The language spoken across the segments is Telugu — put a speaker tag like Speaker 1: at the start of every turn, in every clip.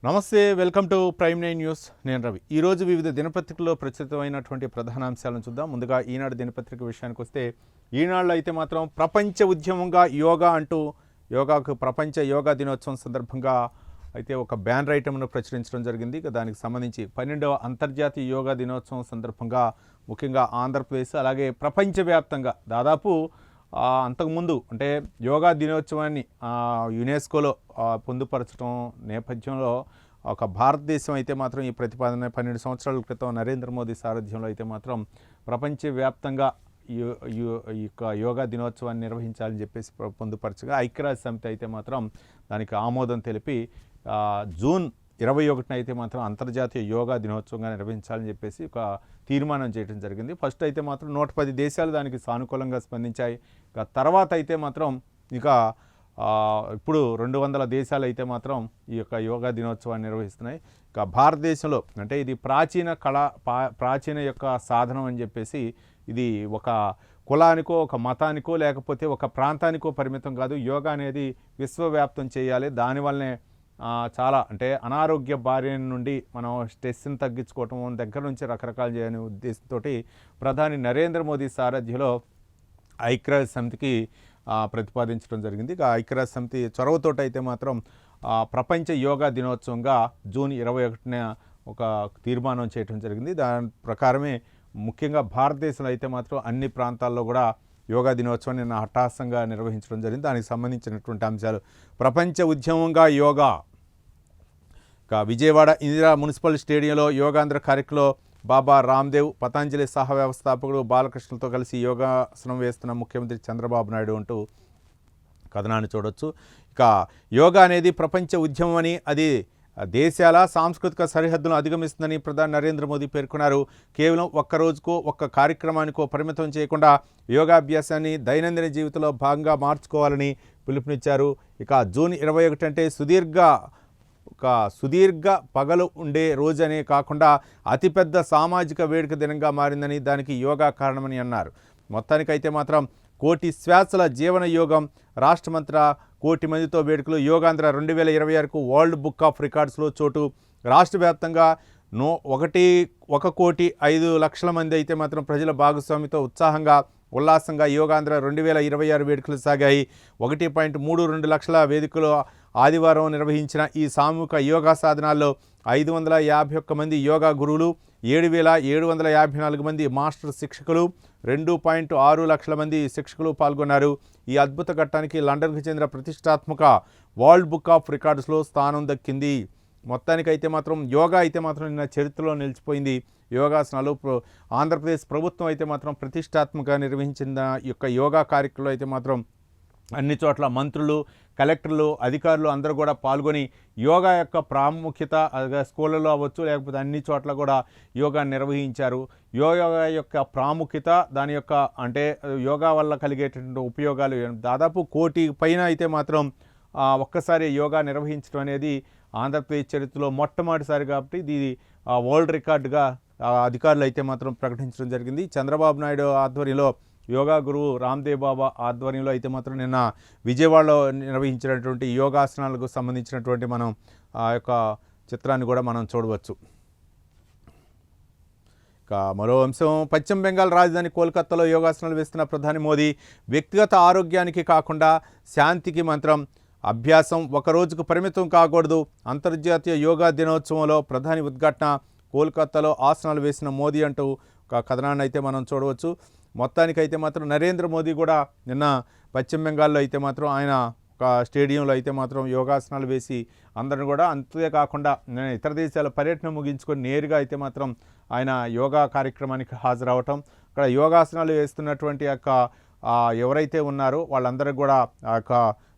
Speaker 1: నమస్తే, వెల్కమ్ టు ప్రైమ్9 న్యూస్. నేను రవి. ఈరోజు వివిధ దినపత్రికల్లో ప్రచురితమైనటువంటి ప్రధాన అంశాలను చూద్దాం. ముందుగా ఈనాడు దినపత్రిక విషయానికి వస్తే, ఈనాడులో అయితే మాత్రం ప్రపంచ ఉద్యమంగా యోగా అంటూ యోగాకు ప్రపంచ యోగా దినోత్సవం సందర్భంగా అయితే ఒక బ్యానర్ ఐటమ్ను ప్రచురించడం జరిగింది. దానికి సంబంధించి 12వ అంతర్జాతీయ యోగా దినోత్సవం సందర్భంగా ముఖ్యంగా ఆంధ్రప్రదేశ్ అలాగే ప్రపంచవ్యాప్తంగా దాదాపు అంతకుముందు అంటే యోగా దినోత్సవాన్ని యునెస్కోలో పొందుపరచడం నేపథ్యంలో ఒక భారతదేశం అయితే మాత్రం ఈ ప్రతిపాదన 12 సంవత్సరాల క్రితం నరేంద్ర మోదీ సారథ్యంలో అయితే మాత్రం ప్రపంచవ్యాప్తంగా ఈ యొక్క యోగా దినోత్సవాన్ని నిర్వహించాలని చెప్పేసి పొందుపరచగా ఐక్యరాజ్య సమితి అయితే మాత్రం దానికి ఆమోదం తెలిపి జూన్ 21న అయితే మాత్రం అంతర్జాతీయ యోగా దినోత్సవంగా నిర్వహించాలని చెప్పేసి ఒక తీర్మానం చేయడం జరిగింది. ఫస్ట్ అయితే మాత్రం 110 దేశాలు దానికి సానుకూలంగా స్పందించాయి. తర్వాత అయితే మాత్రం ఇక ఇప్పుడు 200 దేశాలు అయితే మాత్రం ఈ యొక్క యోగా దినోత్సవాన్ని నిర్వహిస్తున్నాయి. ఇక భారతదేశంలో అంటే ఇది ప్రాచీన ప్రాచీన యొక్క సాధనం అని చెప్పేసి ఇది ఒక కులానికో ఒక మతానికో లేకపోతే ఒక ప్రాంతానికో పరిమితం కాదు. యోగా అనేది విశ్వవ్యాప్తం చేయాలి. దానివల్లనే చాలా అంటే అనారోగ్య బారిన నుండి మనం స్ట్రెస్ని తగ్గించుకోవటం దగ్గర నుంచి రకరకాలు చేయని ఉద్దేశంతో ప్రధాని నరేంద్ర మోదీ సారథ్యంలో ఐక్యరాజ్య సమితికి ప్రతిపాదించడం జరిగింది. ఇక ఐక్యరాజ్య సమితి చొరవతో అయితే మాత్రం ప్రపంచ యోగా దినోత్సవంగా జూన్ 21న ఒక తీర్మానం చేయడం జరిగింది. దాని ప్రకారమే ముఖ్యంగా భారతదేశంలో అయితే మాత్రం అన్ని ప్రాంతాల్లో కూడా యోగా దినోత్సవాన్ని నిన్న హఠాత్తుగా నిర్వహించడం జరిగింది. దానికి సంబంధించినటువంటి అంశాలు ప్రపంచ ఉద్యమంగా యోగా. ఇక విజయవాడ ఇందిరా మున్సిపల్ స్టేడియంలో యోగాంధ్ర కార్యక్రమంలో బాబా రామ్దేవ్, పతంజలి సహ వ్యవస్థాపకుడు బాలకృష్ణతో కలిసి యోగాసనం వేస్తున్న ముఖ్యమంత్రి చంద్రబాబు నాయుడు అంటూ కథనాన్ని చూడవచ్చు. ఇక యోగా అనేది ప్రపంచ ఉద్యమం అని, అది దేశాల సాంస్కృతిక సరిహద్దులను అధిగమిస్తుందని ప్రధాని నరేంద్ర మోదీ పేర్కొన్నారు. కేవలం ఒక్క రోజుకో ఒక్క కార్యక్రమానికో పరిమితం చేయకుండా యోగాభ్యాసాన్ని దైనందిన జీవితంలో భాగంగా మార్చుకోవాలని పిలుపునిచ్చారు. ఇక జూన్ 21 అంటే సుదీర్ఘ పగలు ఉండే రోజనే కాకుండా అతిపెద్ద సామాజిక వేడుక దినంగా మారిందని, దానికి యోగా కారణమని అన్నారు. మొత్తానికైతే మాత్రం కోటి శ్వాసల జీవన యోగం రాష్ట్రమంత్ర కోటి మందితో వేడుకలు యోగాంధ్ర 2026కు వరల్డ్ బుక్ ఆఫ్ రికార్డ్స్లో చోటు. రాష్ట్ర వ్యాప్తంగా 1,05,00,000 మంది అయితే మాత్రం ప్రజల భాగస్వామితో ఉత్సాహంగా ఉల్లాసంగా యోగాంధ్ర 2026 వేడుకలు సాగాయి. 1.32 లక్షల వేదికలో ఆదివారం నిర్వహించిన ఈ సామూహిక యోగా సాధనాల్లో 551 మంది యోగా గురువులు, 7,754 మంది మాస్టర్ శిక్షకులు, 2.6 లక్షల మంది శిక్షకులు పాల్గొన్నారు. ఈ అద్భుత ఘట్టానికి లండన్కు చెందిన ప్రతిష్టాత్మక వరల్డ్ బుక్ ఆఫ్ రికార్డ్స్లో స్థానం దక్కింది. మొత్తానికైతే మాత్రం యోగా అయితే మాత్రం నిన్న చరిత్రలో నిలిచిపోయింది. యోగాసనాలు ఆంధ్రప్రదేశ్ ప్రభుత్వం అయితే మాత్రం ప్రతిష్టాత్మకంగా నిర్వహించిన యొక్క యోగా కార్యక్రమంలో అయితే మాత్రం అన్ని చోట్ల మంత్రులు, కలెక్టర్లు, అధికారులు అందరూ కూడా పాల్గొని యోగా యొక్క ప్రాముఖ్యత స్కూళ్ళలో అవ్వచ్చు లేకపోతే అన్ని చోట్ల కూడా యోగా నిర్వహించారు. యోగా యొక్క ప్రాముఖ్యత, దాని యొక్క అంటే యోగా వల్ల కలిగేటటువంటి ఉపయోగాలు దాదాపు 1 కోటి పైన అయితే మాత్రం ఒక్కసారి యోగా నిర్వహించడం అనేది ఆంధ్రప్రదేశ్ చరిత్రలో మొట్టమొదటిసారి కాబట్టి ఇది వరల్డ్ రికార్డుగా అధికారులు అయితే మాత్రం ప్రకటించడం జరిగింది. చంద్రబాబు నాయుడు ఆధ్వర్యంలో యోగా గురువు రామ్దేవ్ బాబా ఆధ్వర్యంలో అయితే మాత్రం నిన్న విజయవాడలో నిర్వహించినటువంటి యోగాసనాలకు సంబంధించినటువంటి మనం ఆ యొక్క చిత్రాన్ని కూడా మనం చూడవచ్చు. ఇక మరో అంశం, పశ్చిమ బెంగాల్ రాజధాని కోల్కతాలో యోగాసనాలు వేస్తున్న ప్రధాని మోదీ వ్యక్తిగత ఆరోగ్యానికి కాకుండా శాంతికి మంత్రం. అభ్యాసం ఒక రోజుకు పరిమితం కాకూడదు. అంతర్జాతీయ యోగా దినోత్సవంలో ప్రధాని ఉద్ఘాటన. కోల్కతాలో ఆసనాలు వేసిన మోదీ అంటూ ఒక కథనాన్ని అయితే మనం చూడవచ్చు. మొత్తానికైతే మాత్రం నరేంద్ర మోదీ కూడా నిన్న పశ్చిమ బెంగాల్లో అయితే మాత్రం ఆయన ఒక స్టేడియంలో అయితే మాత్రం యోగాసనాలు వేసి అందరిని కూడా, అంతేకాకుండా ఇతర దేశాల పర్యటన ముగించుకొని నేరుగా అయితే మాత్రం ఆయన యోగా కార్యక్రమానికి హాజరవటం. ఇక్కడ యోగాసనాలు వేస్తున్నటువంటి యొక్క ఎవరైతే ఉన్నారో వాళ్ళందరికీ కూడా ఆ యొక్క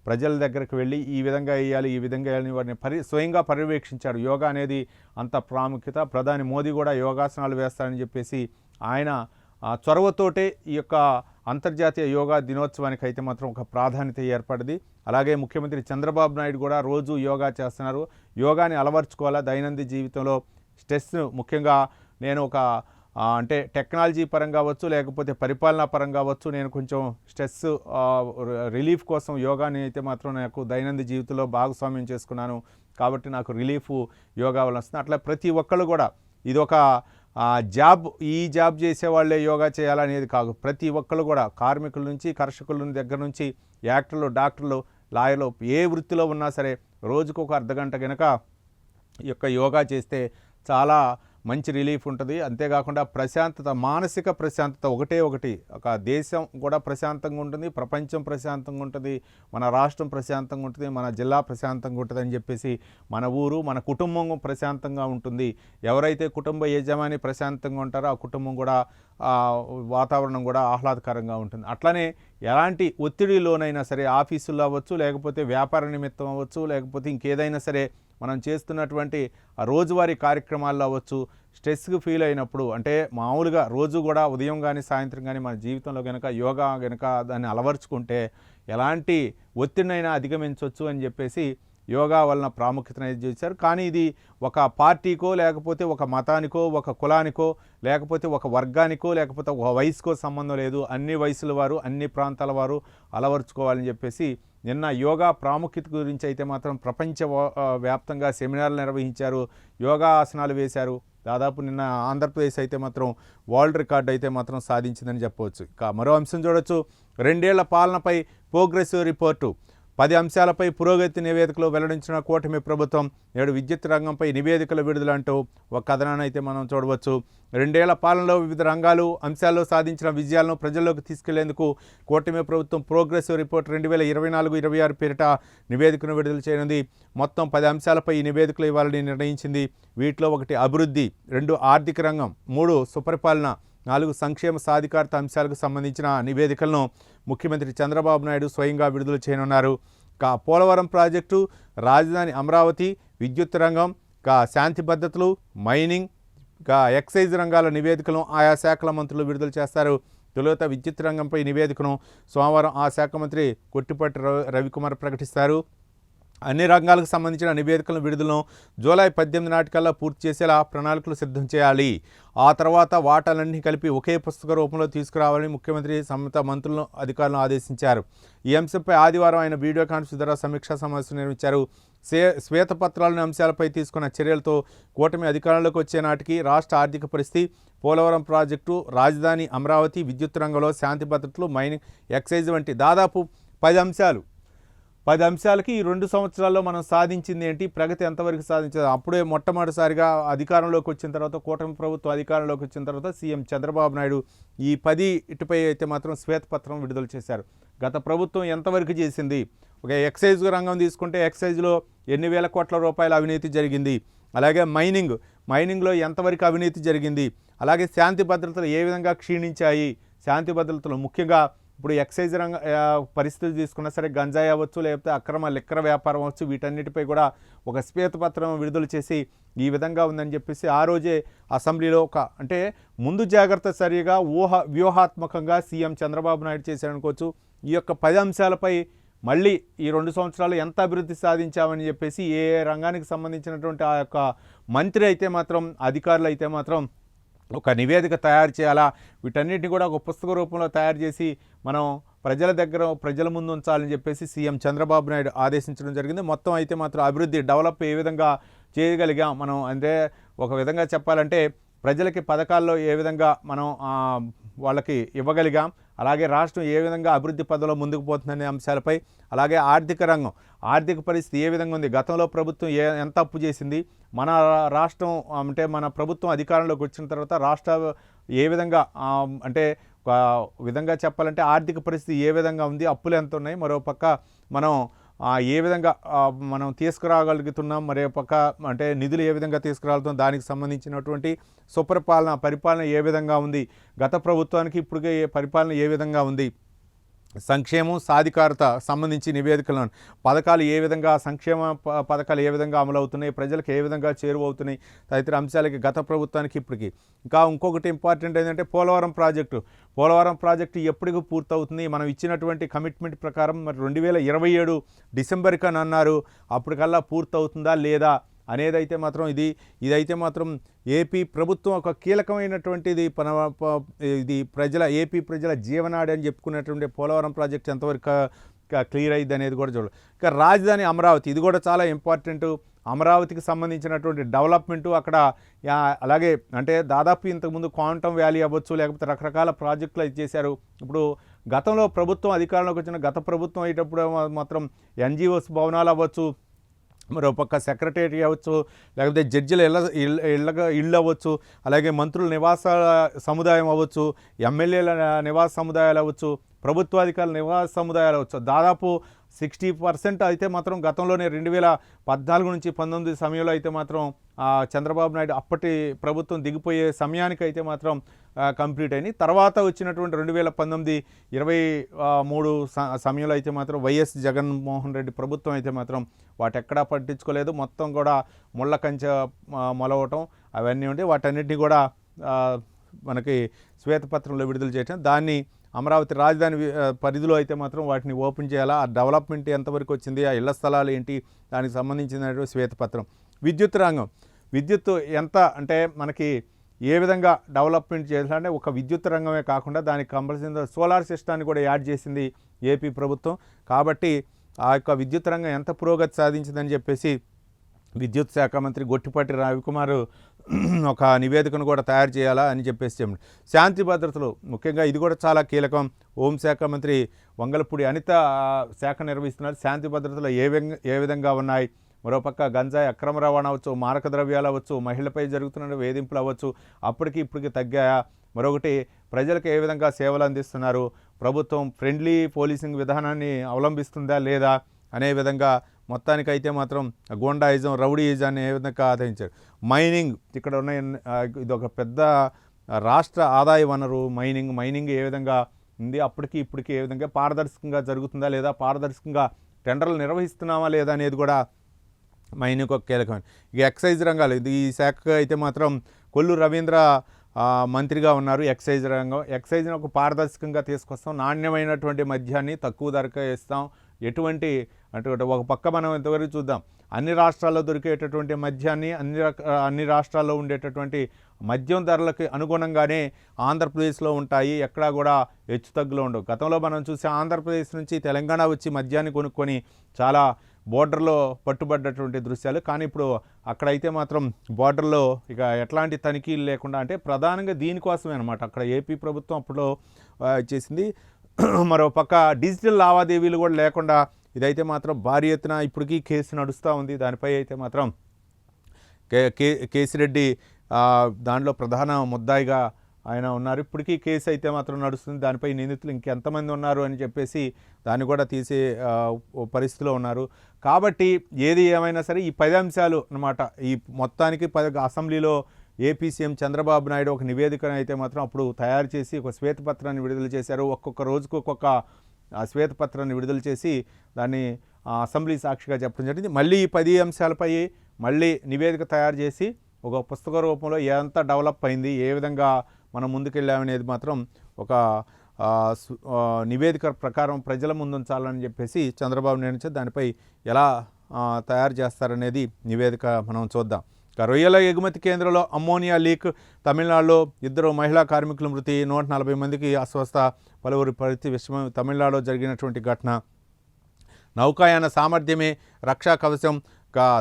Speaker 1: ప్రజల దగ్గరికి వెళ్ళి ఈ విధంగా వేయాలి, ఈ విధంగా వేయాలని వారిని స్వయంగా పర్యవేక్షించారు. యోగా అనేది అంత ప్రాముఖ్యత. ప్రధాని మోదీ కూడా యోగాసనాలు వేస్తారని చెప్పేసి ఆయన చొరవతోటే ఈ యొక్క అంతర్జాతీయ యోగా దినోత్సవానికి అయితే మాత్రం ఒక ప్రాధాన్యత ఏర్పడింది. అలాగే ముఖ్యమంత్రి చంద్రబాబు నాయుడు కూడా రోజు యోగా చేస్తున్నారు. యోగాని అలవర్చుకోవాలా దైనందిన జీవితంలో. స్ట్రెస్ ముఖ్యంగా నేను ఒక అంటే టెక్నాలజీ పరంగా అవ్వచ్చు లేకపోతే పరిపాలనా పరంగా అవ్వచ్చు, నేను కొంచెం స్ట్రెస్ రిలీఫ్ కోసం యోగాని అయితే మాత్రం నాకు దైనందిన జీవితంలో భాగస్వామ్యం చేసుకున్నాను. కాబట్టి నాకు రిలీఫ్ యోగా వల్ల వస్తుంది. అట్లా ప్రతి ఒక్కళ్ళు కూడా ఇది ఒక జాబ్, ఈ జాబ్ చేసేవాళ్ళే యోగా చేయాలనేది కాదు. ప్రతి ఒక్కళ్ళు కూడా కార్మికుల నుంచి కర్షకుల దగ్గర నుంచి యాక్టర్లు, డాక్టర్లు, లాయర్లు, ఏ వృత్తిలో ఉన్నా సరే రోజుకు ఒక అర్ధగంట గనక ఈ యొక్క యోగా చేస్తే చాలా మంచి రిలీఫ్ ఉంటుంది. అంతేకాకుండా ప్రశాంతత, మానసిక ప్రశాంతత ఒకటే ఒకటి. ఒక దేశం కూడా ప్రశాంతంగా ఉంటుంది, ప్రపంచం ప్రశాంతంగా ఉంటుంది, మన రాష్ట్రం ప్రశాంతంగా ఉంటుంది, మన జిల్లా ప్రశాంతంగా ఉంటుంది అని చెప్పేసి మన ఊరు, మన కుటుంబం ప్రశాంతంగా ఉంటుంది. ఎవరైతే కుటుంబ యజమాని ప్రశాంతంగా ఉంటారో ఆ కుటుంబం కూడా వాతావరణం కూడా ఆహ్లాదకరంగా ఉంటుంది. అట్లనే ఎలాంటి ఒత్తిడిలోనైనా సరే, ఆఫీసుల్లో అవ్వచ్చు, లేకపోతే వ్యాపార నిమిత్తం అవ్వచ్చు, లేకపోతే ఇంకేదైనా సరే మనం చేస్తున్నటువంటి రోజువారీ కార్యక్రమాల్లో అవ్వచ్చు, స్ట్రెస్కి ఫీల్ అయినప్పుడు, అంటే మామూలుగా రోజు కూడా ఉదయం కానీ సాయంత్రం కానీ మన జీవితంలో కనుక యోగా కనుక దాన్ని అలవర్చుకుంటే ఎలాంటి ఒత్తిడినైనా అధిగమించవచ్చు అని చెప్పేసి యోగా వలన ప్రాముఖ్యతను చేశారు. కానీ ఇది ఒక పార్టీకో, లేకపోతే ఒక మతానికో, ఒక కులానికో, లేకపోతే ఒక వర్గానికో, లేకపోతే ఒక వయసుకో సంబంధం లేదు. అన్ని వయసుల వారు, అన్ని ప్రాంతాల వారు అలవర్చుకోవాలని చెప్పేసి నిన్న యోగా ప్రాముఖ్యత గురించి అయితే మాత్రం ప్రపంచ వ్యాప్తంగా సెమినార్లు నిర్వహించారు, యోగా ఆసనాలు వేశారు. దాదాపు నిన్న ఆంధ్రప్రదేశ్ అయితే మాత్రం వరల్డ్ రికార్డు అయితే మాత్రం సాధించిందని చెప్పవచ్చు. ఇక మరో అంశం చూడొచ్చు. 2 ఏళ్ల పాలనపై ప్రోగ్రెసివ్ రిపోర్టు. 10 అంశాలపై పురోగతి నివేదికలో వెల్లడించిన కూటమి ప్రభుత్వం నేడు విద్యుత్ రంగంపై నివేదికల విడుదలంటూ ఒక కథనాన్ని అయితే మనం చూడవచ్చు. 2 ఏళ్ల పాలనలో వివిధ రంగాలు, అంశాల్లో సాధించిన విజయాలను ప్రజల్లోకి తీసుకెళ్లేందుకు కూటమి ప్రభుత్వం ప్రోగ్రెసివ్ రిపోర్ట్ 2024-26 పేరిట నివేదికను విడుదల చేయనుంది. మొత్తం 10 అంశాలపై ఈ నివేదికలు ఇవ్వాలని నిర్ణయించింది. వీటిలో 1 అభివృద్ధి, 2 ఆర్థిక రంగం, 3 సుపరిపాలన, 4 సంక్షేమ సాధికారత అంశాలకు సంబంధించిన నివేదికలను ముఖ్యమంత్రి చంద్రబాబు నాయుడు స్వయంగా విడుదల చేయనున్నారు. పోలవరం ప్రాజెక్టు, రాజధాని అమరావతి, విద్యుత్ రంగం, శాంతి భద్రతలు, మైనింగ్, ఎక్సైజ్ రంగాల నివేదికలను ఆయా శాఖల మంత్రులు విడుదల చేస్తారు. తొలుత విద్యుత్ రంగంపై నివేదికను సోమవారం ఆ శాఖ మంత్రి కొట్టిపాటి రవికుమార్ ప్రకటిస్తారు. అన్ని రంగాలకు సంబంధించిన నివేదికలను విడుదలను జూలై 18 నాటికల్లా పూర్తి చేసేలా ప్రణాళికలు సిద్ధం చేయాలి. ఆ తర్వాత వాటాలన్నీ కలిపి ఒకే పుస్తక రూపంలో తీసుకురావాలని ముఖ్యమంత్రి సంబంధిత మంత్రులను, అధికారులను ఆదేశించారు. ఈ అంశంపై ఆదివారం ఆయన వీడియో కాన్ఫరెన్స్ ద్వారా సమీక్షా సమావేశం నిర్వహించారు. శ్వేతపత్రాలోని అంశాలపై తీసుకున్న చర్యలతో కూటమి అధికారంలోకి వచ్చే నాటికి రాష్ట్ర ఆర్థిక పరిస్థితి, పోలవరం ప్రాజెక్టు, రాజధాని అమరావతి, విద్యుత్ రంగంలో శాంతి భద్రతలు, మైనింగ్, ఎక్సైజ్ వంటి దాదాపు 10 అంశాలకి ఈ 2 సంవత్సరాల్లో మనం సాధించింది ఏంటి, ప్రగతి ఎంతవరకు సాధించారు. అప్పుడే మొట్టమొదటిసారిగా అధికారంలోకి వచ్చిన తర్వాత, కూటమి ప్రభుత్వం అధికారంలోకి వచ్చిన తర్వాత సీఎం చంద్రబాబు నాయుడు ఈ 10 అయితే మాత్రం శ్వేతపత్రం విడుదల చేశారు. గత ప్రభుత్వం ఎంతవరకు చేసింది, ఒక ఎక్సైజ్ రంగం తీసుకుంటే ఎక్సైజ్లో ఎన్ని వేల కోట్ల రూపాయల అవినీతి జరిగింది, అలాగే మైనింగ్లో ఎంతవరకు అవినీతి జరిగింది, అలాగే శాంతి భద్రతలు ఏ విధంగా క్షీణించాయి, శాంతి భద్రతలు ముఖ్యంగా ఇప్పుడు ఎక్సైజ్ రంగ పరిస్థితులు తీసుకున్నా సరే, గంజాయి అవ్వచ్చు, లేకపోతే అక్రమ లిక్కర్ వ్యాపారం అవ్వచ్చు, వీటన్నిటిపై కూడా ఒక శ్వేతపత్రం విడుదల చేసి ఈ విధంగా ఉందని చెప్పేసి ఆ రోజే అసెంబ్లీలో అంటే ముందు జాగ్రత్త చర్యగా వ్యూహాత్మకంగా సీఎం చంద్రబాబు నాయుడు చేశారనుకోవచ్చు. ఈ యొక్క 10 అంశాలపై మళ్ళీ ఈ 2 సంవత్సరాలు ఎంత అభివృద్ధి సాధించామని చెప్పేసి ఏ రంగానికి సంబంధించినటువంటి ఆ యొక్క మంత్రి అయితే మాత్రం, అధికారులు అయితే మాత్రం ఒక నివేదిక తయారు చేయాలా, వీటన్నిటిని కూడా ఒక పుస్తక రూపంలో తయారు చేసి మనం ప్రజల ముందు ఉంచాలని చెప్పేసి సీఎం చంద్రబాబు నాయుడు ఆదేశించడం జరిగింది. మొత్తం అయితే మాత్రం అభివృద్ధి, డెవలప్ ఏ విధంగా చేయగలిగాం మనం, అంటే ఒక విధంగా చెప్పాలంటే ప్రజలకి పథకాల్లో ఏ విధంగా మనం వాళ్ళకి ఇవ్వగలిగాం, అలాగే రాష్ట్రం ఏ విధంగా అభివృద్ధి పదంలో ముందుకు పోతుందనే అంశాలపై, అలాగే ఆర్థిక రంగం, ఆర్థిక పరిస్థితి ఏ విధంగా ఉంది, గతంలో ప్రభుత్వం ఎంత అప్పు చేసింది, మన రాష్ట్రం అంటే మన ప్రభుత్వం అధికారంలోకి వచ్చిన తర్వాత రాష్ట్ర ఏ విధంగా అంటే ఒక విధంగా చెప్పాలంటే ఆర్థిక పరిస్థితి ఏ విధంగా ఉంది, అప్పులు ఎంత ఉన్నాయి, మరోపక్క మనం ఏ విధంగా మనం తీసుకురాగలుగుతున్నాం, మరోపక్క అంటే నిధులు ఏ విధంగా తీసుకురాగలుగుతాం, దానికి సంబంధించినటువంటి పరిపాలన ఏ విధంగా ఉంది, గత ప్రభుత్వానికి ఇప్పటికే పరిపాలన ఏ విధంగా ఉంది, సంక్షేమం సాధికారత సంబంధించి నివేదికలను, పథకాలు ఏ విధంగా, సంక్షేమ పథకాలు ఏ విధంగా అమలవుతున్నాయి, ప్రజలకు ఏ విధంగా చేరువవుతున్నాయి, తదితర అంశాలకి గత ప్రభుత్వానికి ఇప్పటికి. ఇంకా ఇంకొకటి ఇంపార్టెంట్ ఏంటంటే పోలవరం ప్రాజెక్టు ఎప్పటికి పూర్తవుతుంది, మనం ఇచ్చినటువంటి కమిట్మెంట్ ప్రకారం మరి 2027 డిసెంబర్ కని అన్నారు, అప్పటికల్లా పూర్తవుతుందా లేదా అనేదైతే మాత్రం ఇదైతే మాత్రం ఏపీ ప్రభుత్వం ఒక కీలకమైనటువంటిది. ఇది ఏపీ ప్రజల జీవనాడి అని చెప్పుకునేటువంటి పోలవరం ప్రాజెక్ట్ ఎంతవరకు క్లియర్ అయ్యింది అనేది కూడా చూడాలి. ఇక రాజధాని అమరావతి, ఇది కూడా చాలా ఇంపార్టెంట్. అమరావతికి సంబంధించినటువంటి డెవలప్మెంటు అక్కడ అలాగే అంటే దాదాపు ఇంతకుముందు క్వాంటమ్ వ్యాలీ అవ్వచ్చు, లేకపోతే రకరకాల ప్రాజెక్టులు అయితే చేశారు. ఇప్పుడు గతంలో ప్రభుత్వం అధికారంలోకి వచ్చిన గత ప్రభుత్వం అయ్యేటప్పుడు మాత్రం ఎన్జిఓస్ భవనాలు అవ్వచ్చు, మరోపక్క సెక్రటరీ అవ్వచ్చు, లేకపోతే జడ్జిల ఇళ్ళు అవ్వచ్చు, అలాగే మంత్రుల నివాస సముదాయం అవ్వచ్చు, ఎమ్మెల్యేల నివాస సముదాయాలు అవ్వచ్చు, ప్రభుత్వాధికారుల నివాస సముదాయాలు అవ్వచ్చు. దాదాపు 60% అయితే మాత్రం గతంలోనే 2014 నుంచి 19 సమయంలో అయితే మాత్రం చంద్రబాబు నాయుడు అప్పటి ప్రభుత్వం దిగిపోయే సమయానికి అయితే మాత్రం కంప్లీట్ అయినాయి. తర్వాత వచ్చినటువంటి 2019-23 సమయంలో అయితే మాత్రం వైఎస్ జగన్మోహన్ రెడ్డి ప్రభుత్వం అయితే మాత్రం వాటెక్కడా పట్టించుకోలేదు. మొత్తం కూడా ముళ్ళ కంచె మొలవటం అవన్నీ ఉండి వాటన్నిటిని కూడా మనకి శ్వేతపత్రంలో విడుదల చేయటం, దాన్ని అమరావతి రాజధాని పరిధిలో అయితే మాత్రం వాటిని ఓపెన్ చేయాలా, ఆ డెవలప్మెంట్ ఎంతవరకు వచ్చింది, ఆ ఇళ్ల స్థలాలు ఏంటి, దానికి సంబంధించినటువంటి శ్వేతపత్రం. విద్యుత్ రంగం, విద్యుత్ ఎంత అంటే మనకి ఏ విధంగా డెవలప్మెంట్ చేయాలంటే ఒక విద్యుత్ రంగమే కాకుండా దానికి కంపల్సరీ సోలార్ సిస్టాన్ని కూడా యాడ్ చేసింది ఏపీ ప్రభుత్వం. కాబట్టి ఆ యొక్క విద్యుత్ రంగం ఎంత పురోగతి సాధించిందని చెప్పేసి విద్యుత్ శాఖ మంత్రి గొట్టిపాటి రవికుమార్ ఒక నివేదికను కూడా తయారు చేయాలా అని చెప్పేసి చెప్పండి. శాంతి భద్రతలు ముఖ్యంగా ఇది కూడా చాలా కీలకం. హోంశాఖ మంత్రి వంగలపూడి అనిత శాఖ నిర్వహిస్తున్నారు. శాంతి భద్రతలు ఏ విధంగా ఉన్నాయి, మరోపక్క గంజాయి అక్రమ రవాణా అవ్వచ్చు, మారక ద్రవ్యాలు అవ్వచ్చు, మహిళలపై జరుగుతున్న వేధింపులు అవ్వచ్చు, అప్పటికి ఇప్పటికి తగ్గాయా, మరొకటి ప్రజలకు ఏ విధంగా సేవలు అందిస్తున్నారు, ప్రభుత్వం ఫ్రెండ్లీ పోలీసింగ్ విధానాన్ని అవలంబిస్తుందా లేదా అనే విధంగా మొత్తానికైతే మాత్రం గోండాయిజం, రౌడీయిజాన్ని ఏ విధంగా ఆదరించారు. మైనింగ్ ఇక్కడ ఉన్న ఇది ఒక పెద్ద రాష్ట్ర ఆదాయ వనరు మైనింగ్ ఏ విధంగా ఉంది, అప్పటికి ఇప్పటికి ఏ విధంగా పారదర్శకంగా జరుగుతుందా లేదా, పారదర్శకంగా టెండర్లు నిర్వహిస్తున్నామా లేదా అనేది కూడా మైనింగ్ ఒక కీలకమైన. ఇక ఎక్సైజ్ రంగాలు, ఇది ఈ శాఖ అయితే మాత్రం కొల్లు రవీంద్ర మంత్రిగా ఉన్నారు. ఎక్సైజ్ రంగం, ఎక్సైజ్ని ఒక పారదర్శకంగా తీసుకొస్తాం, నాణ్యమైనటువంటి మద్యాన్ని తక్కువ ధరకే ఇస్తాం. ఎటువంటి అంటే ఒక పక్క మనం ఇంతవరకు చూద్దాం, అన్ని రాష్ట్రాల్లో దొరికేటటువంటి మద్యాన్ని అన్ని రాష్ట్రాల్లో ఉండేటటువంటి మద్యం ధరలకు అనుగుణంగానే ఆంధ్రప్రదేశ్లో ఉంటాయి, ఎక్కడా కూడా హెచ్చు తగ్గులు ఉండవు. గతంలో మనం చూసే ఆంధ్రప్రదేశ్ నుంచి తెలంగాణ వచ్చి మద్యాన్ని కొనుక్కొని చాలా బోర్డర్లో పట్టుబడ్డటువంటి దృశ్యాలు. కానీ ఇప్పుడు అక్కడైతే మాత్రం బోర్డర్లో ఇక ఎట్లాంటి తనిఖీలు లేకుండా, అంటే ప్రధానంగా దీనికోసమే అనమాట అక్కడ ఏపీ ప్రభుత్వం అప్పుడు చేసింది. మరో పక్క డిజిటల్ లావాదేవీలు కూడా లేకుండా ఇదైతే మాత్రం భారీ ఎత్తున ఇప్పటికీ కేసు నడుస్తూ ఉంది. దానిపై అయితే మాత్రం కేసిరెడ్డి దాంట్లో ప్రధాన ముద్దాయిగా ఆయన ఉన్నారు. ఇప్పటికీ కేసు అయితే మాత్రం నడుస్తుంది. దానిపై నిందితులు ఇంకెంతమంది ఉన్నారు అని చెప్పేసి దాన్ని కూడా తీసే పరిస్థితిలో ఉన్నారు. కాబట్టి ఏది ఏమైనా సరే ఈ 10 అంశాలు అన్నమాట, ఈ మొత్తానికి అసెంబ్లీలో ఏపీ సీఎం చంద్రబాబు నాయుడు ఒక నివేదికను అయితే మాత్రం అప్పుడు తయారు చేసి ఒక శ్వేతపత్రాన్ని విడుదల చేశారు. ఒక్కొక్క రోజుకు ఒక్కొక్క శ్వేతపత్రాన్ని విడుదల చేసి దాన్ని అసెంబ్లీ సాక్షిగా చెప్పడం జరిగింది. మళ్ళీ ఈ 10 అంశాలపై మళ్ళీ నివేదిక తయారు చేసి ఒక పుస్తక రూపంలో ఎంత డెవలప్ అయింది, ఏ విధంగా మనం ముందుకెళ్ళామనేది మాత్రం ఒక నివేదిక ప్రకారం ప్రజల ముందుంచాలని చెప్పేసి చంద్రబాబు నాయుడు దానిపై ఎలా తయారు చేస్తారనేది నివేదిక మనం చూద్దాం. రొయ్యల ఎగుమతి కేంద్రంలో అమ్మోనియా లీక్, తమిళనాడులో 2 మహిళా కార్మికుల మృతి, 140 మందికి అస్వస్థ, పలువురి పరిస్థితి విషమం. తమిళనాడులో జరిగినటువంటి ఘటన. నౌకాయాన సామర్థ్యమే రక్షా కవచం,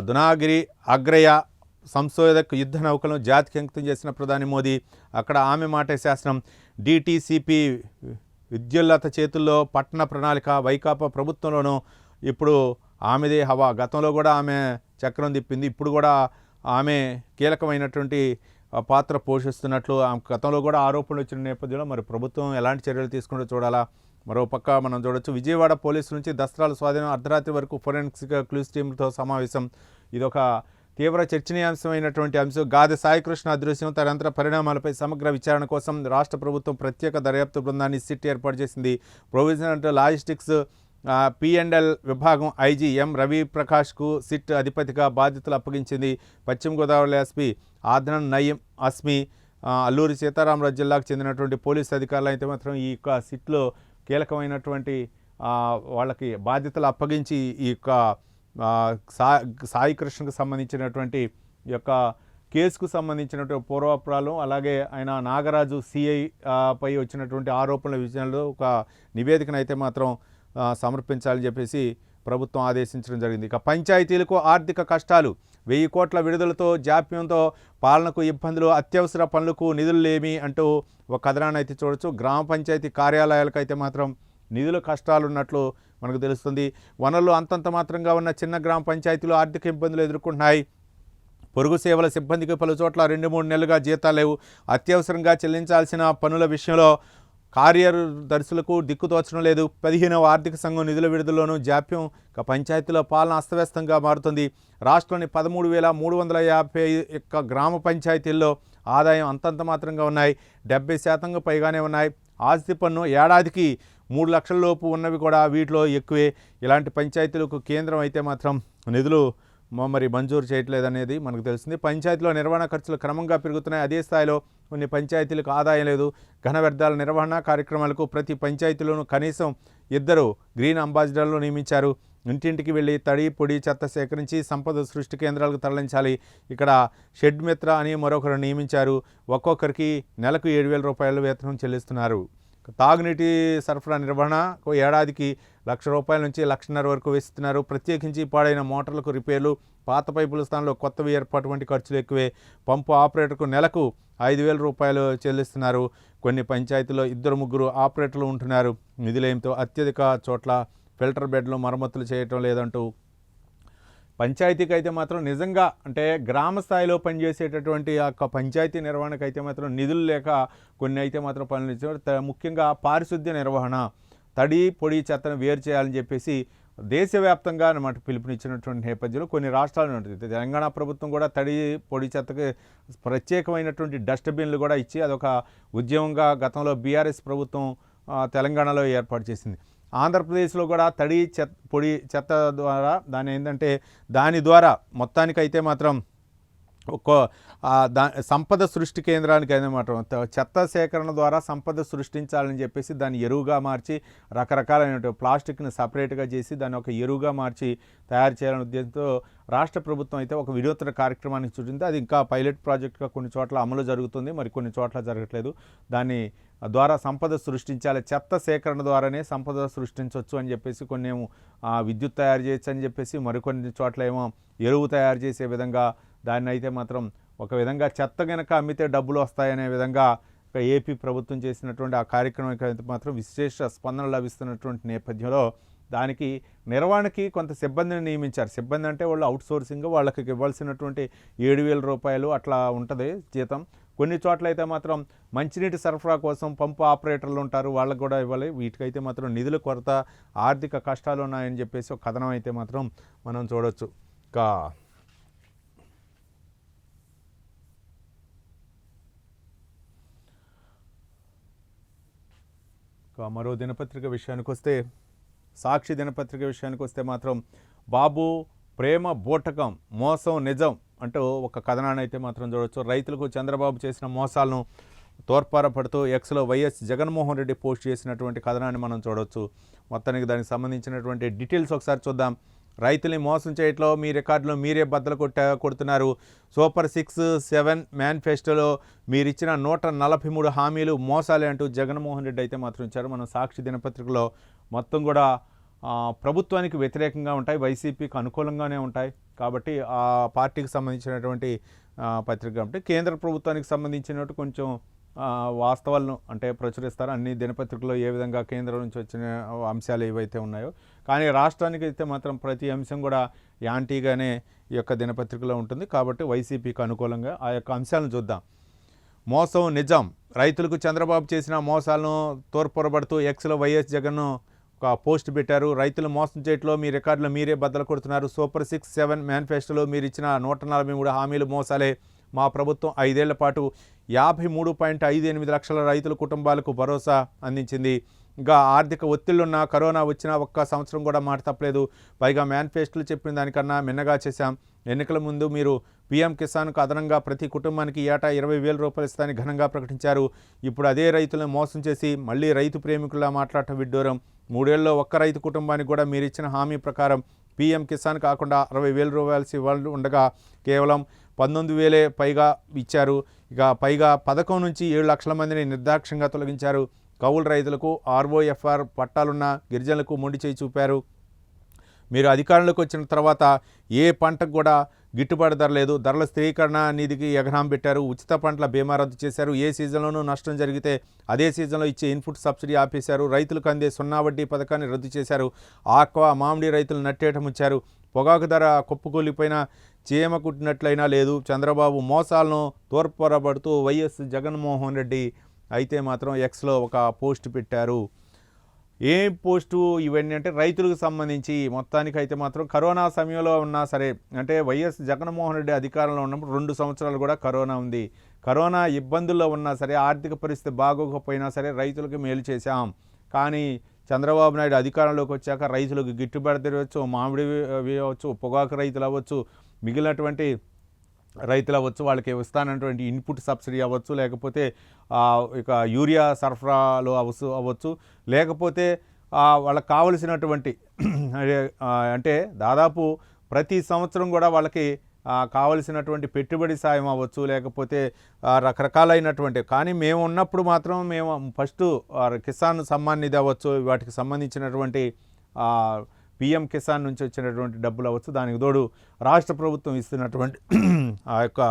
Speaker 1: దునాగిరి అగ్రయ సంశోధక్ యుద్ధ నౌకలను జాతికి అంకితం చేసిన ప్రధాని మోదీ. అక్కడ ఆమె మాటే శాసనం. డిటిసిపి విద్యుల్లత చేతుల్లో పట్టణ ప్రణాళిక, వైకాపా ప్రభుత్వంలోనూ ఇప్పుడు ఆమెదే హవా. గతంలో కూడా ఆమె చక్రం తిప్పింది, ఇప్పుడు కూడా ఆమె కీలకమైనటువంటి పాత్ర పోషిస్తున్నట్లు గతంలో కూడా ఆరోపణలు వచ్చిన నేపథ్యంలో మరి ప్రభుత్వం ఎలాంటి చర్యలు తీసుకుంటూ చూడాలా. మరోపక్క మనం చూడొచ్చు, విజయవాడ పోలీసు నుంచి దస్త్రాల స్వాధీనం, అర్ధరాత్రి వరకు ఫోరెన్సిక్ క్లూస్ టీంతో సమావేశం. ఇదొక తీవ్ర చర్చనీయాంశమైనటువంటి అంశం. గాదె సాయికృష్ణ అదృశ్యం, తదనంతర పరిణామాలపై సమగ్ర విచారణ కోసం రాష్ట్ర ప్రభుత్వం ప్రత్యేక దర్యాప్తు బృందాన్ని సిట్ ఏర్పాటు చేసింది. ప్రొవిజనల్ లాజిస్టిక్స్ P&L విభాగం ఐజీ ఎం రవి ప్రకాష్కు సిట్ అధిపతిగా బాధ్యతలు అప్పగించింది. పశ్చిమ గోదావరి ఎస్పీ ఆద్నన్ నయీం అస్మి, అల్లూరి సీతారామరాజు జిల్లాకు చెందినటువంటి పోలీసు అధికారులు అయితే మాత్రం ఈ యొక్క సిట్లో కీలకమైనటువంటి వాళ్ళకి బాధ్యతలు అప్పగించి ఈ యొక్క సాయి కృష్ణకు సంబంధించినటువంటి ఈ యొక్క కేసుకు సంబంధించినటువంటి పూర్వాపరాలు, అలాగే ఆయన నాగరాజు సిఐ పై వచ్చినటువంటి ఆరోపణల విషయంలో ఒక నివేదికను అయితే మాత్రం సమర్పించాలని చెప్పేసి ప్రభుత్వం ఆదేశించడం జరిగింది. ఇక పంచాయతీలకు ఆర్థిక కష్టాలు, 1000 కోట్ల విడుదలతో జాప్యంతో పాలనకు ఇబ్బందులు, అత్యవసర పనులకు నిధులు లేమి అంటూ ఒక కథనాన్ని అయితే చూడొచ్చు. గ్రామ పంచాయతీ కార్యాలయాలకు అయితే మాత్రం నిధుల కష్టాలు ఉన్నట్లు మనకు తెలుస్తుంది. వనరులు అంతంత మాత్రంగా ఉన్న చిన్న గ్రామ పంచాయతీలు ఆర్థిక ఇబ్బందులు ఎదుర్కొంటున్నాయి. పొరుగు సేవల సిబ్బందికి పలు చోట్ల 2-3 నెలలుగా జీతాలు లేవు. అత్యవసరంగా చెల్లించాల్సిన పనుల విషయంలో కార్యదర్శులకు దిక్కుతోచడం లేదు. 15వ ఆర్థిక సంఘం నిధుల విడుదలలోనూ జాప్యం. పంచాయతీల పాలన అస్తవ్యస్తంగా మారుతుంది. రాష్ట్రంలోని 13,351 గ్రామ పంచాయతీల్లో ఆదాయం అంతంత మాత్రంగా ఉన్నాయి. 70% పైగానే ఉన్నాయి. ఆస్తి పన్ను ఏడాదికి 3 లక్షల లోపు ఉన్నవి కూడా వీటిలో ఎక్కువే. ఇలాంటి పంచాయతీలకు కేంద్రం అయితే మాత్రం నిధులు మరి మంజూరు చేయట్లేదనేది మనకు తెలిసింది. పంచాయతీలో నిర్వహణ ఖర్చులు క్రమంగా పెరుగుతున్నాయి. అదే స్థాయిలో కొన్ని పంచాయతీలకు ఆదాయం లేదు. ఘన వ్యర్థాల నిర్వహణ కార్యక్రమాలకు ప్రతి పంచాయతీలోనూ కనీసం 2 గ్రీన్ అంబాసిడర్లు నియమించారు. ఇంటింటికి వెళ్ళి తడి పొడి చెత్త సేకరించి సంపద సృష్టి కేంద్రాలకు తరలించాలి. ఇక్కడ షెడ్ మిత్ర అని మరొకరు నియమించారు. ఒక్కొక్కరికి నెలకు 7,000 రూపాయల వేతనం చెల్లిస్తున్నారు. తాగునీటి సరఫరా నిర్వహణ ఏడాదికి ₹1,00,000 నుంచి ₹1,50,000 వరకు వేస్తున్నారు. ప్రత్యేకించి పాడైన మోటార్లకు రిపేర్లు, పాత పైపుల స్థానంలో కొత్తవి ఏర్పాటు వంటి ఖర్చులు ఎక్కువే. పంపు ఆపరేటర్కు నెలకు ₹5,000 చెల్లిస్తున్నారు. కొన్ని పంచాయతీల్లో 2-3 ఆపరేటర్లు ఉంటున్నారు. నిధులేమితో అత్యధిక చోట్ల ఫిల్టర్ బెడ్లు మరమ్మతులు చేయటం లేదంటూ పంచాయతీకి అయితే మాత్రం నిజంగా అంటే గ్రామ స్థాయిలో పనిచేసేటటువంటి ఆ పంచాయతీ నిర్వహణకు అయితే మాత్రం నిధులు లేక కొన్ని అయితే మాత్రం పనులు ఇచ్చారు. ముఖ్యంగా పారిశుద్ధ్య నిర్వహణ, తడి పొడి చెత్తను వేరు చేయాలని చెప్పేసి దేశవ్యాప్తంగా అన్నమాట పిలుపునిచ్చినటువంటి నేపథ్యంలో కొన్ని రాష్ట్రాలు ఉంటుంది. తెలంగాణ ప్రభుత్వం కూడా తడి పొడి చెత్తకి ప్రత్యేకమైనటువంటి డస్ట్బిన్లు కూడా ఇచ్చి అదొక ఉద్యమంగా గతంలో బీఆర్ఎస్ ప్రభుత్వం తెలంగాణలో ఏర్పాటు చేసింది. ఆంధ్రప్రదేశ్లో కూడా తడి పొడి చెత్త ద్వారా దాని ద్వారా మొత్తానికైతే మాత్రం సంపద సృష్టి కేంద్రానికి అన్నమాట చెత్త సేకరణ ద్వారా సంపద సృష్టించాలని చెప్పేసి దాన్ని ఎరువుగా మార్చి రకరకాలైన ప్లాస్టిక్ని సపరేట్గా చేసి దాన్ని ఒక ఎరువుగా మార్చి తయారు చేయాలనే ఉద్దేశంతో రాష్ట్ర ప్రభుత్వం అయితే ఒక వినూత్న కార్యక్రమానికి చుట్టింది. అది ఇంకా పైలట్ ప్రాజెక్టుగా కొన్ని చోట్ల అమలు జరుగుతుంది, మరి కొన్ని చోట్ల జరగట్లేదు. దాన్ని ద్వారా సంపద సృష్టించాలి, చెత్త సేకరణ ద్వారానే సంపద సృష్టించవచ్చు అని చెప్పేసి కొన్ని ఏమో విద్యుత్ తయారు చేయొచ్చు అని చెప్పేసి మరికొన్ని చోట్ల ఏమో ఎరువు తయారు చేసే విధంగా దాన్ని అయితే మాత్రం ఒక విధంగా చెత్త కనుక అమ్మితే డబ్బులు వస్తాయనే విధంగా ఏపీ ప్రభుత్వం చేసినటువంటి ఆ కార్యక్రమానికి అయితే మాత్రం విశేష స్పందన లభిస్తున్నటువంటి నేపథ్యంలో దానికి నిర్వహణకి కొంత సిబ్బందిని నియమించారు. సిబ్బంది అంటే వాళ్ళు అవుట్సోర్సింగ్, వాళ్ళకి ఇవ్వాల్సినటువంటి ₹7,000 అట్లా ఉంటుంది జీతం. కొన్ని చోట్ల అయితే మాత్రం మంచినీటి సరఫరా కోసం పంపు ఆపరేటర్లు ఉంటారు, వాళ్ళకు కూడా ఇవ్వాలి. వీటికైతే మాత్రం నిధుల కొరత, ఆర్థిక కష్టాలు ఉన్నాయని చెప్పేసి ఒక కథనం అయితే మాత్రం మనం చూడవచ్చు. మరో దినపత్రిక విషయానికి వస్తే, సాక్షి దినపత్రిక విషయానికి వస్తే మాత్రం బాబు ప్రేమ బూటకం మోసం నిజం అంటూ ఒక కథనాన్ని అయితే మాత్రం చూడవచ్చు. రైతులకు చంద్రబాబు చేసిన మోసాలను తోర్పారపడుతూ ఎక్స్లో వైఎస్ జగన్మోహన్ రెడ్డి పోస్ట్ చేసినటువంటి కథనాన్ని మనం చూడవచ్చు. మొత్తానికి దానికి సంబంధించినటువంటి డీటెయిల్స్ ఒకసారి చూద్దాం. రైతుల్ని మోసం చేయట్లో మీ రికార్డులో మీరే బద్దలు కొడుతున్నారు. సూపర్ 6-7 మేనిఫెస్టోలో మీరిచ్చిన 143 హామీలు మోసాలే అంటూ జగన్మోహన్ రెడ్డి అయితే మాత్రం ఇచ్చారు. మనం సాక్షి దినపత్రికలో మొత్తం కూడా ప్రభుత్వానికి వ్యతిరేకంగా ఉంటాయి, వైసీపీకి అనుకూలంగానే ఉంటాయి. కాబట్టి ఆ పార్టీకి సంబంధించినటువంటి పత్రిక కాబట్టి కేంద్ర ప్రభుత్వానికి సంబంధించినట్టు కొంచెం వాస్తవాలను అంటే ప్రచురిస్తారు. అన్ని దినపత్రికల్లో ఏ విధంగా కేంద్రం నుంచి వచ్చిన అంశాలు ఏవైతే ఉన్నాయో, కానీ రాష్ట్రానికి అయితే మాత్రం ప్రతి అంశం కూడా యాంటీగానే ఈ యొక్క దినపత్రికలో ఉంటుంది. కాబట్టి వైసీపీకి అనుకూలంగా ఆ యొక్క అంశాలను చూద్దాం. మోసం నిజం, రైతులకు చంద్రబాబు చేసిన మోసాలను తోర్పొరబడుతూ ఎక్స్లో వైఎస్ జగన్ ఒక పోస్ట్ పెట్టారు. రైతులు మోసం చేయట్లో మీ రికార్డులో మీరే బద్దలు కొడుతున్నారు. సూపర్ 6-7 మేనిఫెస్టోలో మీరు ఇచ్చిన 143 హామీలు మోసాలే. మా ప్రభుత్వం 5 ఏళ్ల పాటు 53.58 లక్షల రైతుల కుటుంబాలకు భరోసా అందించింది. ఇంకా ఆర్థిక ఒత్తిళ్లున్న కరోనా వచ్చినా ఒక్క సంవత్సరం కూడా మాట తప్పలేదు. పైగా మేనిఫెస్టోలు చెప్పిన దానికన్నా మిన్నగా చేశాం. ఎన్నికల ముందు మీరు పీఎం కిసాన్కు అదనంగా ప్రతి కుటుంబానికి ఏటా ₹20,000 ఇస్తానని ఘనంగా ప్రకటించారు. ఇప్పుడు అదే రైతులను మోసం చేసి మళ్ళీ రైతు ప్రేమికుల్లా మాట్లాడటం విడ్డూరం. 3 ఏళ్ళలో ఒక్క రైతు కుటుంబానికి కూడా మీరు ఇచ్చిన హామీ ప్రకారం పీఎం కిసాన్ కాకుండా ₹60,000 ఇవ్వాలి ఉండగా కేవలం 19,000 పైగా ఇచ్చారు. ఇక పైగా పథకం నుంచి 7 లక్షల మందిని నిర్దాక్ష్యంగా తొలగించారు. కౌలు రైతులకు ROFR పట్టాలున్న గిరిజనులకు మొండి చేయి చూపారు. మీరు అధికారంలోకి వచ్చిన తర్వాత ఏ పంటకు కూడా గిట్టుబాటు ధర లేదు, ధరల స్థిరీకరణ నిధికి ఎగనాం పెట్టారు, ఉచిత పంటల బీమా రద్దు చేశారు, ఏ సీజన్లోనూ నష్టం జరిగితే అదే సీజన్లో ఇచ్చే ఇన్పుట్ సబ్సిడీ ఆపేశారు, రైతులకు అందే 0 వడ్డీ పథకాన్ని రద్దు చేశారు, ఆక్వా మామిడి రైతులు నట్టేట ముంచారు, పొగాకు ధర కుప్పకూలిపోయినా చీమ కుట్టినట్లయినా లేదు, చంద్రబాబు మోసాలను తోర్పరబడుతూ వైఎస్ జగన్మోహన్ రెడ్డి అయితే మాత్రం ఎక్స్లో ఒక పోస్ట్ పెట్టారు. ఏం పోస్టు ఇవన్నీ అంటే రైతులకు సంబంధించి మొత్తానికి అయితే మాత్రం కరోనా సమయంలో ఉన్నా సరే, అంటే వైఎస్ జగన్మోహన్ రెడ్డి అధికారంలో ఉన్నప్పుడు 2 సంవత్సరాలు కూడా కరోనా ఉంది. కరోనా ఇబ్బందుల్లో ఉన్నా సరే, ఆర్థిక పరిస్థితి బాగోకపోయినా సరే రైతులకు మేలు చేశాం. కానీ చంద్రబాబు నాయుడు అధికారంలోకి వచ్చాక రైతులకు గిట్టుబాటు ధర అవ్వచ్చు, మామిడి అవ్వచ్చు, పొగాకు రైతులు అవ్వచ్చు, మిగిలినటువంటి రైతులు అవ్వచ్చు, వాళ్ళకి ఇస్తానటువంటి ఇన్పుట్ సబ్సిడీ అవ్వచ్చు, లేకపోతే ఇక యూరియా సరఫరాలు అవ్వచ్చు, లేకపోతే వాళ్ళకి కావలసినటువంటి అంటే దాదాపు ప్రతి సంవత్సరం కూడా వాళ్ళకి కావలసినటువంటి పెట్టుబడి సాయం అవ్వచ్చు, లేకపోతే రకరకాలైనటువంటి, కానీ మేము ఉన్నప్పుడు మాత్రం మేము ఫస్ట్ కిసాన్ సమ్మాన్ నిధి అవ్వచ్చు, వాటికి సంబంధించినటువంటి పిఎం కిసాన్ నుంచి వచ్చినటువంటి డబ్బులు అవ్వచ్చు, దానికి తోడు రాష్ట్ర ప్రభుత్వం ఇస్తున్నటువంటి ఆ యొక్క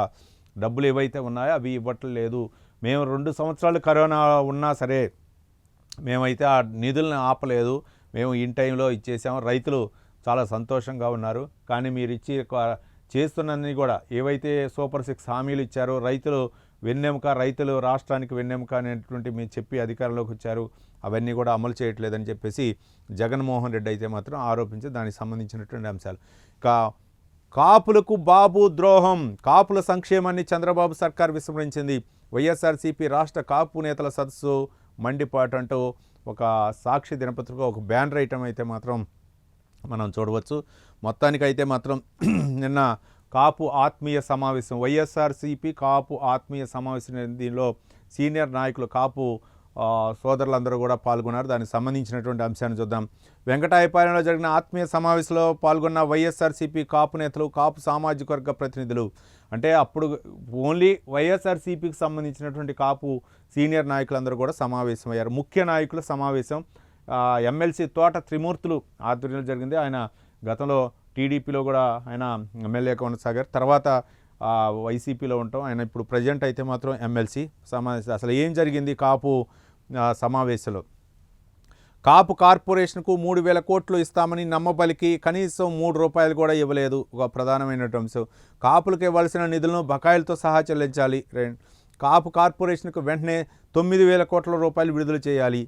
Speaker 1: డబ్బులు ఏవైతే ఉన్నాయో అవి ఇవ్వట్లేదు. మేము 2 సంవత్సరాలు కరోనా ఉన్నా సరే మేమైతే ఆ నిధులను ఆపలేదు, మేము ఇన్ టైంలో ఇచ్చేసాము, రైతులు చాలా సంతోషంగా ఉన్నారు. కానీ మీరు ఇచ్చి చేస్తున్నది కూడా ఏవైతే సూపర్ 6 హామీలు ఇచ్చారో, రైతులు వెన్నెముక, రైతులు రాష్ట్రానికి వెన్నెముక అనేటువంటి మీరు చెప్పి అధికారంలోకి వచ్చారు, అవన్నీ కూడా అమలు చేయట్లేదని చెప్పేసి జగన్మోహన్ రెడ్డి అయితే మాత్రం ఆరోపించి దానికి సంబంధించినటువంటి అంశాలు. ఇక కాపులకు బాబు ద్రోహం, కాపుల సంక్షేమాన్ని చంద్రబాబు సర్కార్ విస్మరించింది, వైఎస్ఆర్సీపీ రాష్ట్ర కాపు నేతల సదస్సు మండిపాటు అంటూ ఒక సాక్షి దినపత్రిక ఒక బ్యానర్ ఐటమ్ అయితే మాత్రం మనం చూడవచ్చు. మొత్తానికైతే మాత్రం నిన్న కాపు ఆత్మీయ సమావేశం, వైఎస్ఆర్సీపీ కాపు ఆత్మీయ సమావేశం, దీనిలో సీనియర్ నాయకులు కాపు సోదరులందరూ కూడా పాల్గొన్నారు. దానికి సంబంధించినటువంటి అంశాన్ని చూద్దాం. వెంకటాయపాలెంలో జరిగిన ఆత్మీయ సమావేశంలో పాల్గొన్న వైఎస్ఆర్సీపీ కాపు నేతలు, కాపు సామాజిక వర్గ ప్రతినిధులు, అంటే అప్పుడు ఓన్లీ వైఎస్ఆర్సీపీకి సంబంధించినటువంటి కాపు సీనియర్ నాయకులందరూ కూడా సమావేశమయ్యారు. ముఖ్య నాయకుల సమావేశం ఎమ్మెల్సీ తోట త్రిమూర్తులు ఆధ్వర్యంలో జరిగింది. ఆయన గతంలో టీడీపీలో కూడా ఆయన ఎమ్మెల్యేగా కొనసాగారు, తర్వాత వైసీపీలో ఉంటాం, ఆయన ఇప్పుడు ప్రజెంట్ అయితే మాత్రం ఎమ్మెల్సీ సమావేశం. అసలు ఏం జరిగింది కాపు సమావేశంలో? కాపు కార్పొరేషన్కు 3,000 కోట్లు ఇస్తామని నమ్మబలికి కనీసం 3 రూపాయలు కూడా ఇవ్వలేదు, ఒక ప్రధానమైనటువంటి అంశం. కాపులకు ఇవ్వాల్సిన నిధులను బకాయిలతో సహా చెల్లించాలి. కాపు కార్పొరేషన్కు వెంటనే 9,000 కోట్ల రూపాయలు విడుదల చేయాలి.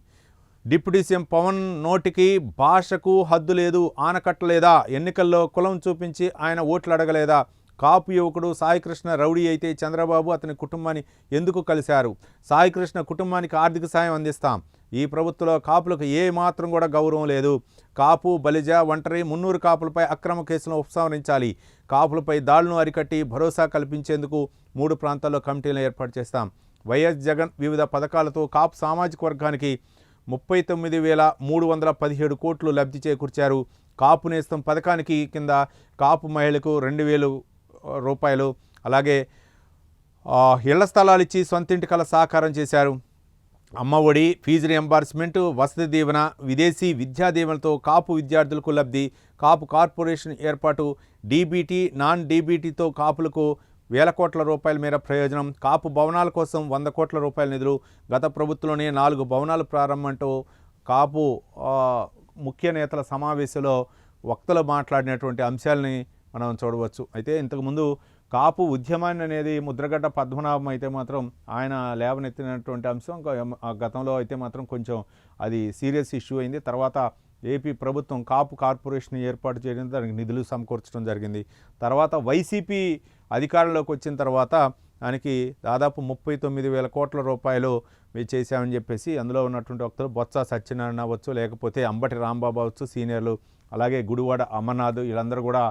Speaker 1: డిప్యూటీ సీఎం పవన్ నోటికి భాషకు హద్దు లేదు, ఆనకట్టలేదా? ఎన్నికల్లో కులం చూపించి ఆయన ఓట్లు అడగలేదా? కాపు యువకుడు సాయికృష్ణ రౌడీ అయితే చంద్రబాబు అతని కుటుంబాన్ని ఎందుకు కలిశారు? సాయికృష్ణ కుటుంబానికి ఆర్థిక సాయం అందిస్తాం. ఈ ప్రభుత్వంలో కాపులకు ఏ మాత్రం కూడా గౌరవం లేదు. కాపు, బలిజ, ఒంటరి, మున్నూరు కాపులపై అక్రమ కేసులను ఉపసంహరించాలి. కాపులపై దాడులను అరికట్టి భరోసా కల్పించేందుకు 3 ప్రాంతాల్లో కమిటీలను ఏర్పాటు చేస్తాం. వైఎస్ జగన్ వివిధ పథకాలతో కాపు సామాజిక వర్గానికి 39,317 కోట్లు లబ్ధి చేకూర్చారు. కాపు నేస్తం పథకానికి కింద కాపు మహిళలకు 2,000 రూపాయలు, అలాగే ఇళ్ల స్థలాలు ఇచ్చి సొంతింటి కల సాకారం చేశారు. అమ్మ ఒడి, ఫీజు రియంబర్స్మెంట్, వసతి దీవెన, విదేశీ విద్యా దీవెనలతో కాపు విద్యార్థులకు లబ్ధి. కాపు కార్పొరేషన్ ఏర్పాటు. డీబీటీ, నాన్ డీబీటీతో కాపులకు 1,000 కోట్ల రూపాయల మేర ప్రయోజనం. కాపు భవనాల కోసం 100 కోట్ల రూపాయల నిధులు. గత ప్రభుత్వంలోనే 4 భవనాలు ప్రారంభంటూ కాపు ముఖ్య నేతల సమావేశంలో వక్తలు మాట్లాడినటువంటి అంశాలని మనం చూడవచ్చు. అయితే ఇంతకుముందు కాపు ఉద్యమాన్ని అనేది ముద్రగడ్డ పద్మనాభం అయితే మాత్రం ఆయన లేవనెత్తినటువంటి అంశం గతంలో అయితే మాత్రం కొంచెం అది సీరియస్ ఇష్యూ అయింది. తర్వాత ఏపీ ప్రభుత్వం కాపు కార్పొరేషన్ ఏర్పాటు చేయడం, దానికి నిధులు సమకూర్చడం జరిగింది. తర్వాత వైసీపీ అధికారంలోకి వచ్చిన తర్వాత దానికి దాదాపు 39,000 కోట్ల రూపాయలు చేశామని చెప్పేసి అందులో ఉన్నటువంటి వక్తలు బొత్స సత్యనారాయణ అవ్వచ్చు, లేకపోతే అంబటి రాంబాబు అవ్వచ్చు సీనియర్లు, అలాగే గుడివాడ అమర్నాథ్, వీళ్ళందరూ కూడా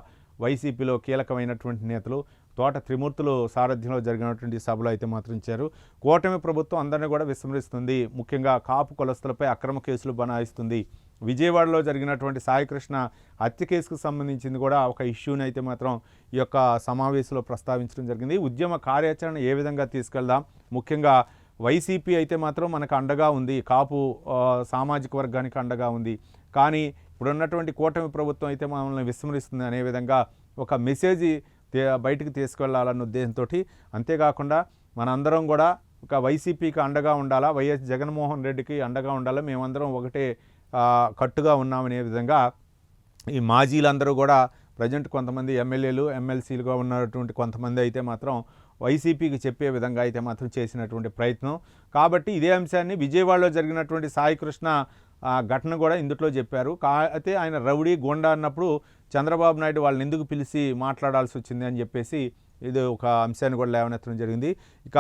Speaker 1: వైసీపీలో కీలకమైనటువంటి నేతలు. తోట త్రిమూర్తులు సారథ్యంలో జరిగినటువంటి సభలో అయితే మాత్రం ఇచ్చారు. కూటమి ప్రభుత్వం అందరినీ కూడా విస్మరిస్తుంది, ముఖ్యంగా కాపు కులస్తులపై అక్రమ కేసులు బనాయిస్తుంది. విజయవాడలో జరిగినటువంటి సాయికృష్ణ హత్య కేసుకు సంబంధించింది కూడా ఒక ఇష్యూని అయితే మాత్రం ఈ యొక్క సమావేశంలో ప్రస్తావించడం జరిగింది. ఉద్యమ కార్యాచరణ ఏ విధంగా తీసుకెళ్దాం, ముఖ్యంగా వైసీపీ అయితే మాత్రం మనకు అండగా ఉంది, కాపు సామాజిక వర్గానికి అండగా ఉంది, కానీ ఇప్పుడున్నటువంటి కూటమి ప్రభుత్వం అయితే మనల్ని విస్మరిస్తుంది అనే విధంగా ఒక మెసేజ్ బయటికి తీసుకువెళ్ళాలన్న ఉద్దేశంతో. అంతేకాకుండా మనందరం కూడా ఒక వైసీపీకి అండగా ఉండాలా, వైఎస్ జగన్మోహన్ రెడ్డికి అండగా ఉండాలా, మేమందరం ఒకటే కట్టుగా ఉన్నామనే విధంగా ఈ మాజీలందరూ కూడా ప్రజెంట్ కొంతమంది ఎమ్మెల్యేలు ఎమ్మెల్సీలుగా ఉన్నటువంటి కొంతమంది అయితే మాత్రం వైసీపీకి చెప్పే విధంగా అయితే మాత్రం చేసినటువంటి ప్రయత్నం. కాబట్టి ఇదే అంశాన్ని విజయవాడలో జరిగినటువంటి సాయికృష్ణ ఘటన కూడా ఇందులో చెప్పారు. అయితే ఆయన రౌడీ గోండా అన్నప్పుడు చంద్రబాబు నాయుడు వాళ్ళని ఎందుకు పిలిచి మాట్లాడాల్సి వచ్చింది అని చెప్పేసి ఇది ఒక అంశాన్ని కూడా లేవనెత్తడం జరిగింది. ఇక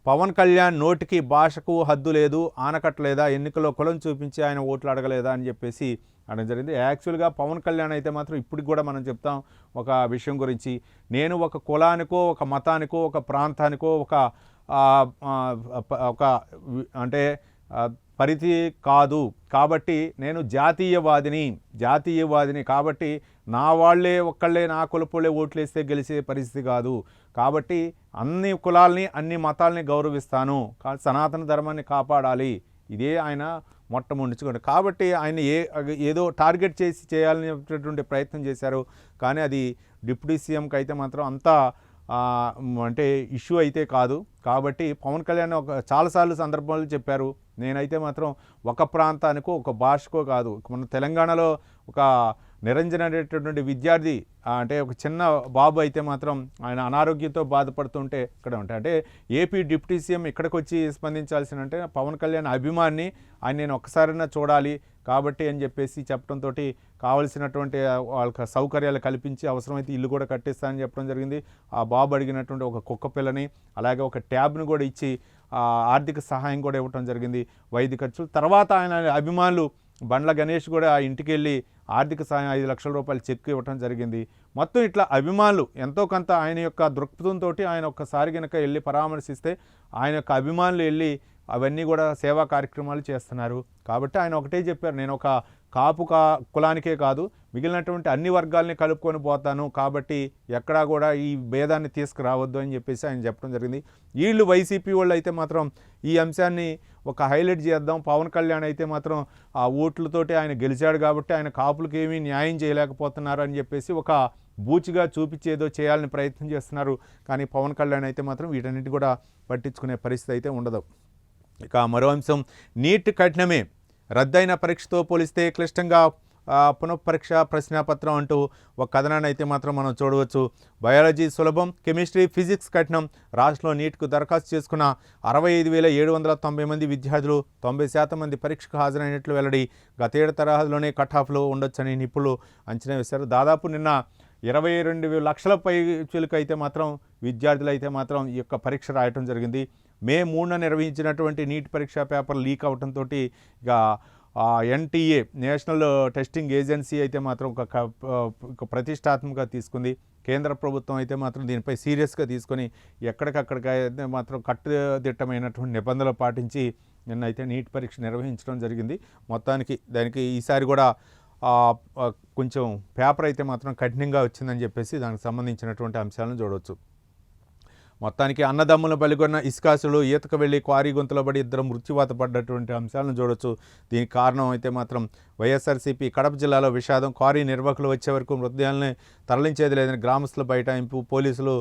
Speaker 1: పవన్ కళ్యాణ్ నోటికి భాషకు హద్దు లేదు, ఆనకట్టలేదా, ఎన్నికల్లో కులం చూపించి ఆయన ఓట్లు అడగలేదా అని చెప్పేసి అనడం జరిగింది. యాక్చువల్గా పవన్ కళ్యాణ్ అయితే మాత్రం ఇప్పటికి కూడా మనం చెప్తాం ఒక విషయం గురించి, నేను ఒక కులానికో ఒక మతానికో ఒక ప్రాంతానికో ఒక అంటే పరిధి కాదు, కాబట్టి నేను జాతీయవాదిని కాబట్టి నా వాళ్ళే ఒక్కళ్ళే నా కులపోళ్ళే ఓట్లేస్తే గెలిచే పరిస్థితి కాదు, కాబట్టి అన్ని కులాల్ని అన్ని మతాల్ని గౌరవిస్తాను, సనాతన ధర్మాన్ని కాపాడాలి, ఇదే ఆయన మొట్టమొదటి. కాబట్టి ఆయన ఏదో టార్గెట్ చేయాలనేటటువంటి ప్రయత్నం చేశారు. కానీ అది డిప్యూటీ సీఎంకి అయితే మాత్రం అంత అంటే ఇష్యూ అయితే కాదు. కాబట్టి పవన్ కళ్యాణ్ చాలాసార్లు సందర్భాలు చెప్పారు, నేనైతే మాత్రం ఒక ప్రాంతానికో ఒక భాషకో కాదు. మన తెలంగాణలో ఒక నిరంజన్ అనేటటువంటి విద్యార్థి అంటే ఒక చిన్న బాబు అయితే మాత్రం ఆయన అనారోగ్యంతో బాధపడుతుంటే ఇక్కడ ఉంటాయి. అంటే ఏపీ డిప్యూటీ సీఎం ఇక్కడికి వచ్చి స్పందించాల్సిన అంటే పవన్ కళ్యాణ్ అభిమాన్ని ఆయన నేను ఒక్కసారైనా చూడాలి కాబట్టి అని చెప్పేసి చెప్పడంతో కావలసినటువంటి వాళ్ళకి సౌకర్యాలు కల్పించి అవసరమైతే ఇల్లు కూడా కట్టిస్తానని చెప్పడం జరిగింది. ఆ బాబు అడిగినటువంటి ఒక కుక్క పిల్లని అలాగే ఒక ట్యాబ్ను కూడా ఇచ్చి ఆర్థిక సహాయం కూడా ఇవ్వడం జరిగింది, వైద్య ఖర్చులు. తర్వాత ఆయన అభిమానులు బండ్ల గణేష్ కూడా ఇంటికి వెళ్ళి ఆర్థిక సహాయం 5 లక్షల రూపాయలు చెక్ ఇవ్వడం జరిగింది. మొత్తం ఇట్లా అభిమానులు ఎంతో కొంత ఆయన యొక్క దృక్పథంతో ఆయన ఒక్కసారి కనుక వెళ్ళి పరామర్శిస్తే ఆయన యొక్క అభిమానులు వెళ్ళి అవన్నీ కూడా సేవా కార్యక్రమాలు చేస్తున్నారు. కాబట్టి ఆయన ఒకటే చెప్పారు, నేను ఒక కాపు కులానికే కాదు మిగిలినటువంటి అన్ని వర్గాల్ని కలుపుకొని పోతాను, కాబట్టి ఎక్కడా కూడా ఈ భేదాన్ని తీసుకురావద్దు అని చెప్పేసి ఆయన చెప్పడం జరిగింది. వీళ్ళు వైసీపీ వాళ్ళు అయితే మాత్రం ఈ అంశాన్ని ఒక హైలైట్ చేద్దాం, పవన్ కళ్యాణ్ అయితే మాత్రం ఆ ఓట్లతోటి ఆయన గెలిచాడు కాబట్టి ఆయన కాపులకు ఏమీ న్యాయం చేయలేకపోతున్నారు అని చెప్పేసి ఒక బూచిగా చూపించేదో చేయాలని ప్రయత్నం చేస్తున్నారు. కానీ పవన్ కళ్యాణ్ అయితే మాత్రం వీటన్నిటి కూడా పట్టించుకునే పరిస్థితి అయితే ఉండదు. ఇక మరో అంశం, నీట్ కఠినమే, రద్దయిన పరీక్షతో పోలిస్తే క్లిష్టంగా పునఃపరీక్ష ప్రశ్నాపత్రం అంటూ ఒక కథనాన్ని అయితే మాత్రం మనం చూడవచ్చు. బయాలజీ సులభం, కెమిస్ట్రీ ఫిజిక్స్ కఠినం. రాష్ట్రంలో నీట్కు దరఖాస్తు చేసుకున్న 65,790 మంది విద్యార్థులు 90% మంది పరీక్షకు హాజరైనట్లు వెల్లడి. గతేడు తరహాలోనే కట్ ఆఫ్లో ఉండొచ్చని నిపుణులు అంచనా వేశారు. దాదాపు నిన్న 22 లక్షల పైచులకు అయితే మాత్రం విద్యార్థులు అయితే మాత్రం ఈ యొక్క పరీక్ష రాయటం జరిగింది. మే 3న నిర్వహించినటువంటి నీట్ పరీక్ష పేపర్ లీక్ అవడంతో ఇక ఎన్టీఏ నేషనల్ టెస్టింగ్ ఏజెన్సీ అయితే మాత్రం ఒక ప్రతిష్టాత్మకంగా తీసుకుంది. కేంద్ర ప్రభుత్వం అయితే మాత్రం దీనిపై సీరియస్గా తీసుకొని ఎక్కడికక్కడికైతే మాత్రం కట్టుదిట్టమైనటువంటి నిబంధనలు పాటించి నిన్నైతే నీట్ పరీక్ష నిర్వహించడం జరిగింది. మొత్తానికి దానికి ఈసారి కూడా కొంచెం పేపర్ అయితే మాత్రం కఠినంగా వచ్చిందని చెప్పేసి దానికి సంబంధించినటువంటి అంశాలను చూడవచ్చు. మొత్తానికి అన్నదమ్ముల బలిగొన్న ఇస్కాసులు ఈతకు వెళ్ళి క్వారీ గొంతులో పడి ఇద్దరు మృత్యువాత పడ్డటువంటి అంశాలను చూడవచ్చు. దీనికి కారణం అయితే మాత్రం వైఎస్ఆర్సీపీ కడప జిల్లాలో విషాదం. క్వారీ నిర్వాహకులు వచ్చే వరకు మృతదేహాలని తరలించేది లేదని గ్రామస్తుల బైఠాయింపు, పోలీసులు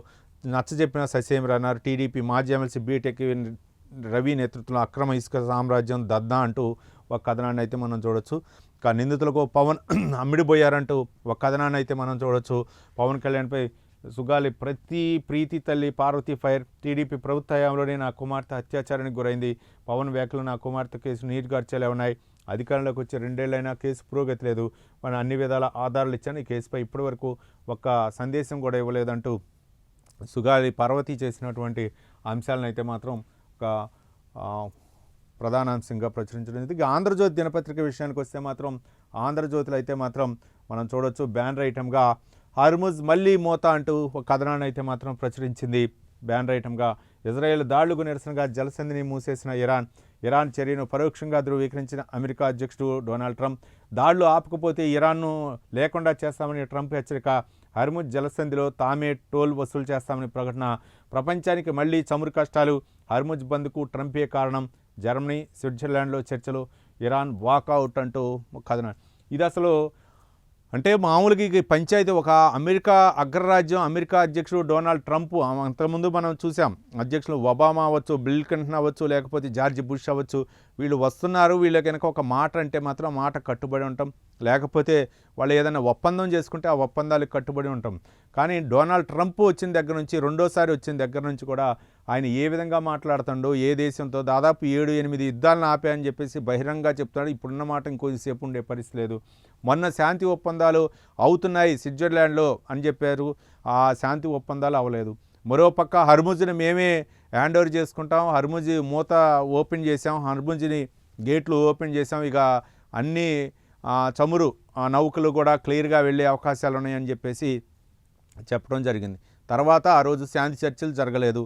Speaker 1: నచ్చజెప్పిన ససేమిరన్నారు. టీడీపీ మాజీ ఎమ్మెల్సీ బీటెక్ రవి నేతృత్వంలో అక్రమ ఇసుక సామ్రాజ్యం దద్దా అంటూ ఒక కథనాన్ని అయితే మనం చూడవచ్చు. ఇక నిందితులకు పవన్ అమ్మిడిపోయారంటూ ఒక కథనాన్ని అయితే మనం చూడవచ్చు. పవన్ కళ్యాణ్పై సుగాలి ప్రీతి తల్లి పార్వతి ఫైర్. టీడీపీ ప్రభుత్వ హయాంలోనే నా కుమార్తె అత్యాచారానికి గురైంది. పవన్ వ్యాఖ్యలు నా కుమార్తె కేసు నీరుగార్చేలా ఉన్నాయి. అధికారంలోకి వచ్చి 2 ఏళ్ళైనా కేసు పురోగతి లేదు. మనం అన్ని విధాల ఆధారాలు ఇచ్చాను, ఈ కేసుపై ఇప్పటివరకు ఒక సందేశం కూడా ఇవ్వలేదంటూ సుగాలి పార్వతి చేసినటువంటి అంశాలను అయితే మాత్రం ఒక ప్రధానాంశంగా ప్రచురించడం. ఇక ఆంధ్రజ్యోతి దినపత్రిక విషయానికి వస్తే మాత్రం ఆంధ్రజ్యోతిలో అయితే మాత్రం మనం చూడవచ్చు బ్యానర్ ఐటమ్గా హార్ముజ్ మళ్ళీ మోత అంటూ ఒక కథనాన్ని అయితే మాత్రం ప్రచురించింది. బ్యానర్ ఐటమ్గా ఇజ్రాయెల్ దాడులకు నిరసనగా జలసంధిని మూసేసిన ఇరాన్ చర్యను పరోక్షంగా ధృవీకరించిన అమెరికా అధ్యక్షుడు డొనాల్డ్ ట్రంప్. దాడులు ఆపకపోతే ఇరాన్ను లేకుండా చేస్తామని ట్రంప్ హెచ్చరిక. హార్ముజ్ జలసంధిలో తామే టోల్ వసూలు చేస్తామని ప్రకటన. ప్రపంచానికి మళ్లీ చమురు కష్టాలు. హార్ముజ్ బంద్కు ట్రంపే కారణం. జర్మనీ స్విట్జర్లాండ్లో చర్చలు. ఇరాన్ వాకౌట్ అంటూ కథనం. ఇది అసలు అంటే మామూలుగా ఈ పంచాయతీ ఒక అమెరికా అగ్రరాజ్యం, అమెరికా అధ్యక్షుడు డొనాల్డ్ ట్రంప్, అంతకుముందు మనం చూసాం అధ్యక్షులు ఒబామా అవ్వచ్చు, బిల్ క్లింటన్ అవ్వచ్చు, లేకపోతే జార్జ్ బుష్ అవ్వచ్చు, వీళ్ళు వస్తున్నారు, వీళ్ళ కనుక ఒక మాట అంటే మాత్రం మాట కట్టుబడి ఉంటాం, లేకపోతే వాళ్ళు ఏదైనా ఒప్పందం చేసుకుంటే ఆ ఒప్పందాలకు కట్టుబడి ఉంటాం. కానీ డొనాల్డ్ ట్రంప్ వచ్చిన దగ్గర నుంచి, రెండోసారి వచ్చిన దగ్గర నుంచి కూడా ఆయన ఏ విధంగా మాట్లాడుతుండో, ఏ దేశంతో దాదాపు 7-8 యుద్ధాలను ఆపాయని చెప్పేసి బహిరంగంగా చెప్తున్నాడు. ఇప్పుడున్న మాట ఇంకొద్దిసేపు ఉండే పరిస్థితి లేదు. మొన్న శాంతి ఒప్పందాలు అవుతున్నాయి స్విట్జర్లాండ్లో అని చెప్పారు, ఆ శాంతి ఒప్పందాలు అవ్వలేదు. మరోపక్క హర్ముజ్ని మేమే హ్యాండ్ ఓవర్ చేసుకుంటాం, హర్ముజ్ మూత ఓపెన్ చేసాం, హర్ముజ్ని గేట్లు ఓపెన్ చేసాం, ఇక అన్ని చమురు నౌకలు కూడా క్లియర్గా వెళ్ళే అవకాశాలు ఉన్నాయని చెప్పేసి చెప్పడం జరిగింది. తర్వాత ఆ రోజు శాంతి చర్చలు జరగలేదు.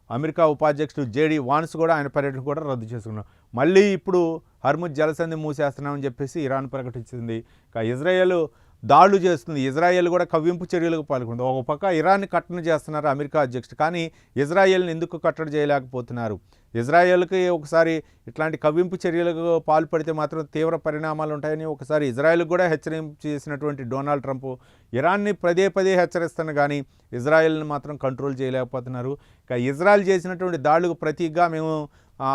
Speaker 1: అమెరికా ఉపాధ్యక్షుడు జేడీ వాన్స్ కూడా ఆయన పర్యటన కూడా రద్దు చేసుకున్నాం. మళ్ళీ ఇప్పుడు హర్ముజ్ జలసంధి మూసేస్తున్నామని చెప్పేసి ఇరాన్ ప్రకటించింది. ఇక ఇజ్రాయెల్ దాడులు చేస్తుంది, ఇజ్రాయెల్ కూడా కవ్వింపు చర్యలకు పాల్గొంది. ఒక పక్క ఇరాన్ని కట్టడి చేస్తున్నారు అమెరికా అధ్యక్షుడు, కానీ ఇజ్రాయెల్ని ఎందుకు కట్టడి చేయలేకపోతున్నారు? ఇజ్రాయెల్కి ఒకసారి ఇట్లాంటి కవ్వింపు చర్యలకు పాల్పడితే మాత్రం తీవ్ర పరిణామాలు ఉంటాయని ఒకసారి ఇజ్రాయెల్కి కూడా హెచ్చరింపు చేసినటువంటి డొనాల్డ్ ట్రంప్ ఇరాన్ని పదే పదే హెచ్చరిస్తాను, కానీ ఇజ్రాయెల్ని మాత్రం కంట్రోల్ చేయలేకపోతున్నారు. ఇక ఇజ్రాయెల్ చేసినటువంటి దాడులకు ప్రతీకగా మేము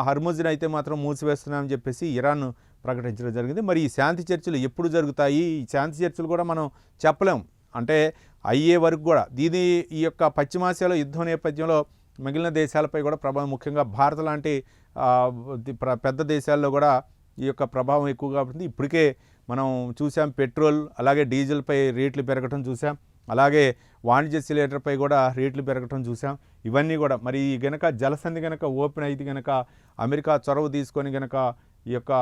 Speaker 1: హర్ముజ్ని అయితే మాత్రం మూసివేస్తున్నామని చెప్పేసి ఇరాన్ ప్రకటించడం జరిగింది. మరి ఈ శాంతి చర్చలు ఎప్పుడు జరుగుతాయి? ఈ శాంతి చర్చలు కూడా మనం చెప్పలేం, అంటే అయ్యే వరకు కూడా ఈ యొక్క పశ్చిమాసియాలో యుద్ధం నేపథ్యంలో మిగిలిన దేశాలపై కూడా ప్రభావం, ముఖ్యంగా భారత్ లాంటి పెద్ద దేశాల్లో కూడా ఈ యొక్క ప్రభావం ఎక్కువగా ఉంటుంది. ఇప్పటికే మనం చూసాం, పెట్రోల్ అలాగే డీజిల్పై రేట్లు పెరగటం చూసాం, అలాగే వాణిజ్య సిలిండర్పై కూడా రేట్లు పెరగటం చూసాం. ఇవన్నీ కూడా మరి గనక జలసంధి గనక ఓపెన్ అయితే గనక, అమెరికా చొరవ తీసుకొని గనక ఈ యొక్క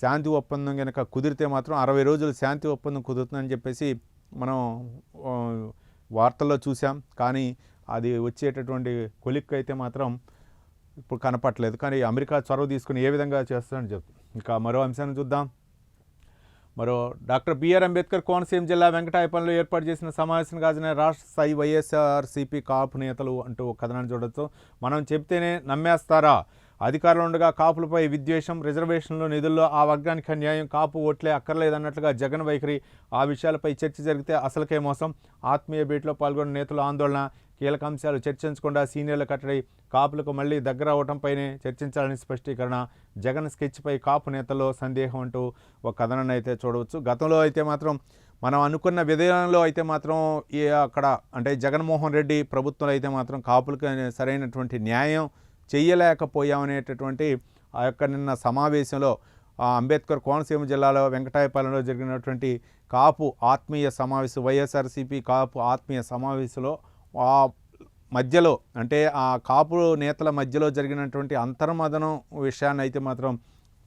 Speaker 1: శాంతి ఒప్పందం కనుక కుదిరితే మాత్రం 60 రోజులు శాంతి ఒప్పందం కుదురుతుందని చెప్పేసి మనం వార్తల్లో చూసాం. కానీ అది వచ్చేటటువంటి కొలిక్కు అయితే మాత్రం ఇప్పుడు కనపట్లేదు. కానీ అమెరికా చొరవ తీసుకుని ఏ విధంగా చేస్తారని చెప్తుంది. ఇంకా మరో అంశాన్ని చూద్దాం. డాక్టర్ బిఆర్ అంబేద్కర్ కోనసీమ జిల్లా వెంకటాయపాలెంలో ఏర్పాటు చేసిన సమావేశం గాజున రాష్ట్ర స్థాయి వైఎస్ఆర్సీపీ కాపు నేతలు అంటూ ఒక కథనాన్ని చూడొచ్చు. మనం చెప్తేనే నమ్మేస్తారా? అధికారులు ఉండగా కాపులపై విద్వేషం, రిజర్వేషన్లు, నిధుల్లో ఆ వర్గానికి అన్యాయం, కాపు ఓట్లే అక్కర్లేదన్నట్లుగా జగన్ వైఖరి, ఆ విషయాలపై చర్చ జరిగితే అసలుకే మోసం, ఆత్మీయ భేటీలో పాల్గొన్న నేతల ఆందోళన, కీలక అంశాలు చర్చించకుండా సీనియర్ల కట్టడి, కాపులకు మళ్లీ దగ్గర అవడంపైనే చర్చించాలని స్పష్టీకరణ, జగన్ స్కెచ్పై కాపు నేతల్లో సందేహం అంటూ ఒక కథనాన్ని అయితే చూడవచ్చు. గతంలో అయితే మాత్రం మనం అనుకున్న విధానంలో అయితే మాత్రం అక్కడ అంటే జగన్మోహన్ రెడ్డి ప్రభుత్వంలో అయితే మాత్రం కాపులకు సరైనటువంటి న్యాయం చెయ్యలేకపోయామనేటటువంటి ఆ యొక్క నిన్న సమావేశంలో అంబేద్కర్ కోనసీమ జిల్లాలో వెంకటాయపాలెంలో జరిగినటువంటి కాపు ఆత్మీయ సమావేశం, వైఎస్ఆర్సీపీ కాపు ఆత్మీయ సమావేశంలో ఆ మధ్యలో అంటే ఆ కాపు నేతల మధ్యలో జరిగినటువంటి అంతర్మదనం విషయాన్ని అయితే మాత్రం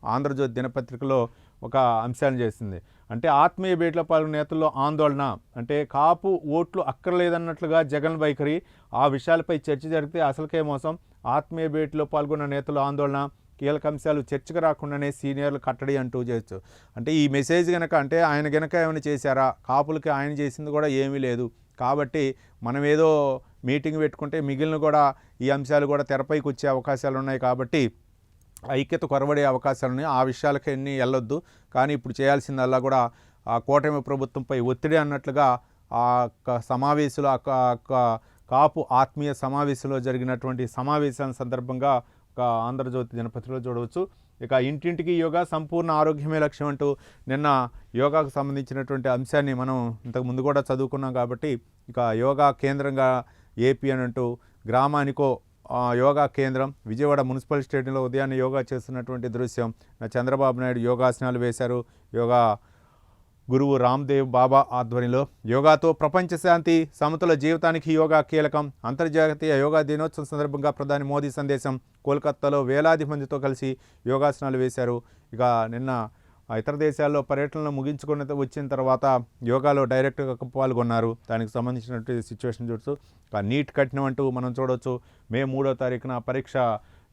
Speaker 1: ఆంధ్రజ్యోతి దినపత్రికలో ఒక అంశాన్ని చేసింది. అంటే ఆత్మీయ భేటీలో పాల్గొన్న నేతల్లో ఆందోళన, అంటే కాపు ఓట్లు అక్కర్లేదన్నట్లుగా జగన్ వైఖరి, ఆ విషయాలపై చర్చ జరిగితే అసలుకే మోసం, ఆత్మీయ భేటీలో పాల్గొన్న నేతలు ఆందోళన, కీలక అంశాలు చర్చకు రాకుండానే సీనియర్లు కట్టడి అంటూ చేయొచ్చు. అంటే ఈ మెసేజ్ కనుక అంటే ఆయన కనుక ఏమైనా చేశారా? కాపులకి ఆయన చేసింది కూడా ఏమీ లేదు, కాబట్టి మనం ఏదో మీటింగ్ పెట్టుకుంటే మిగిలిన కూడా ఈ అంశాలు కూడా తెరపైకి వచ్చే అవకాశాలు ఉన్నాయి, కాబట్టి ఐక్యత కొరబడే అవకాశాలు ఉన్నాయి, ఆ విషయాలకి ఎన్ని వెళ్ళొద్దు, కానీ ఇప్పుడు చేయాల్సిందల్లా కూడా ఆ కూటమి ప్రభుత్వంపై ఒత్తిడి అన్నట్లుగా ఆ సమావేశంలో కాపు ఆత్మీయ సమావేశంలో జరిగినటువంటి సమావేశాల సందర్భంగా ఒక ఆంధ్రజ్యోతి దినపత్రికలో చూడవచ్చు. ఇక ఇంటింటికి యోగా సంపూర్ణ ఆరోగ్యమే లక్ష్యం అంటూ నిన్న యోగాకు సంబంధించినటువంటి అంశాన్ని మనం ఇంతకుముందు కూడా చదువుకున్నాం, కాబట్టి ఇక యోగా కేంద్రంగా ఏపీ అని అంటూ గ్రామానికో యోగా కేంద్రం, విజయవాడ మున్సిపల్ స్టేడియంలో ఉదయాన్నే యోగా చేస్తున్నటువంటి దృశ్యం, చంద్రబాబు నాయుడు యోగాసనాలు వేశారు. యోగా గురువు రామ్దేవ్ బాబా ఆధ్వర్యంలో యోగాతో ప్రపంచ శాంతి, సమతుల జీవితానికి యోగా కీలకం, అంతర్జాతీయ యోగా దినోత్సవం సందర్భంగా ప్రధాని మోదీ సందేశం, కోల్కతాలో వేలాది మందితో కలిసి యోగాసనాలు వేశారు. ఇక నిన్న ఇతర దేశాల్లో పర్యటనలు ముగించుకుని వచ్చిన తర్వాత యోగాలో డైరెక్ట్గా పాల్గొన్నారు. దానికి సంబంధించినటువంటి సిచ్యువేషన్ చూడవచ్చు. నీట్ కఠినం అంటూ మనం చూడవచ్చు. మే 3వ తారీఖున పరీక్ష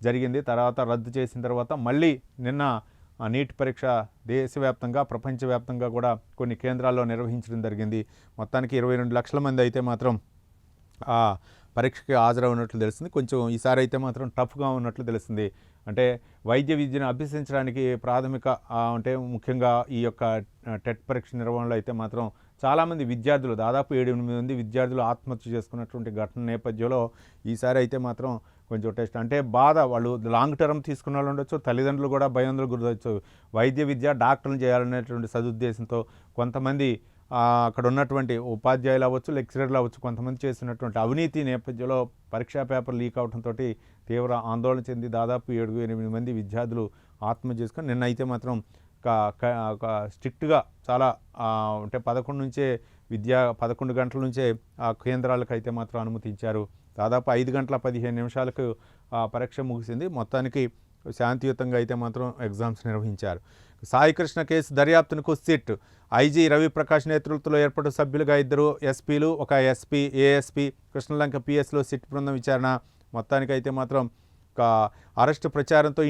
Speaker 1: జరిగింది, తర్వాత రద్దు చేసిన తర్వాత మళ్ళీ నిన్న నీట్ పరీక్ష దేశవ్యాప్తంగా ప్రపంచవ్యాప్తంగా కూడా కొన్ని కేంద్రాల్లో నిర్వహించడం జరిగింది. మొత్తానికి 22 లక్షల మంది అయితే మాత్రం పరీక్షకి హాజరవున్నట్లు తెలుస్తుంది. కొంచెం ఈసారి అయితే మాత్రం టఫ్గా ఉన్నట్లు తెలుస్తుంది. అంటే వైద్య విద్యను అభ్యసించడానికి ప్రాథమిక అంటే ముఖ్యంగా ఈ యొక్క టెట్ పరీక్ష నిర్వహణలో అయితే మాత్రం చాలామంది విద్యార్థులు దాదాపు 7-8 మంది విద్యార్థులు ఆత్మహత్య చేసుకున్నటువంటి ఘటన నేపథ్యంలో ఈసారి అయితే మాత్రం కొంచెం టెస్ట్ అంటే బాధ వాళ్ళు లాంగ్ టర్మ్ తీసుకున్న వాళ్ళు ఉండొచ్చు, తల్లిదండ్రులు కూడా భయాందోళనకు గురవచ్చు. వైద్య విద్య డాక్టర్లు చేయాలనేటువంటి సదుద్దేశంతో కొంతమంది అక్కడ ఉన్నటువంటి ఉపాధ్యాయులు అవ్వచ్చు, లెక్చరర్లు అవ్వచ్చు, కొంతమంది చేస్తున్నటువంటి అవినీతి నేపథ్యంలో పరీక్షా పేపర్ లీక్ అవడంతో తీవ్ర ఆందోళన చెంది దాదాపు 7-8 మంది విద్యార్థులు ఆత్మహత్య చేసుకొని నిన్న అయితే మాత్రం ఒక స్ట్రిక్ట్గా చాలా అంటే 11 గంటల నుంచే ఆ కేంద్రాలకు అయితే మాత్రం అనుమతించారు. దాదాపు 5 గంటల 15 నిమిషాలకు పరీక్ష ముగిసింది. మొత్తానికి శాంతియుతంగా అయితే మాత్రం ఎగ్జామ్స్ నిర్వహించారు. సాయికృష్ణ కేసు దర్యాప్తునకు సిట్ ఐజీ రవిప్రకాష్ నేతృత్వంలో ఏర్పడిన సభ్యులుగా 2 ఎస్పీలు, ఒక ఎస్పీ, ఏఎస్పీ, కృష్ణలంక పిఎస్లో సిట్ బృందం విచారణ. మొత్తానికైతే మాత్రం అరెస్టు ప్రచారంతో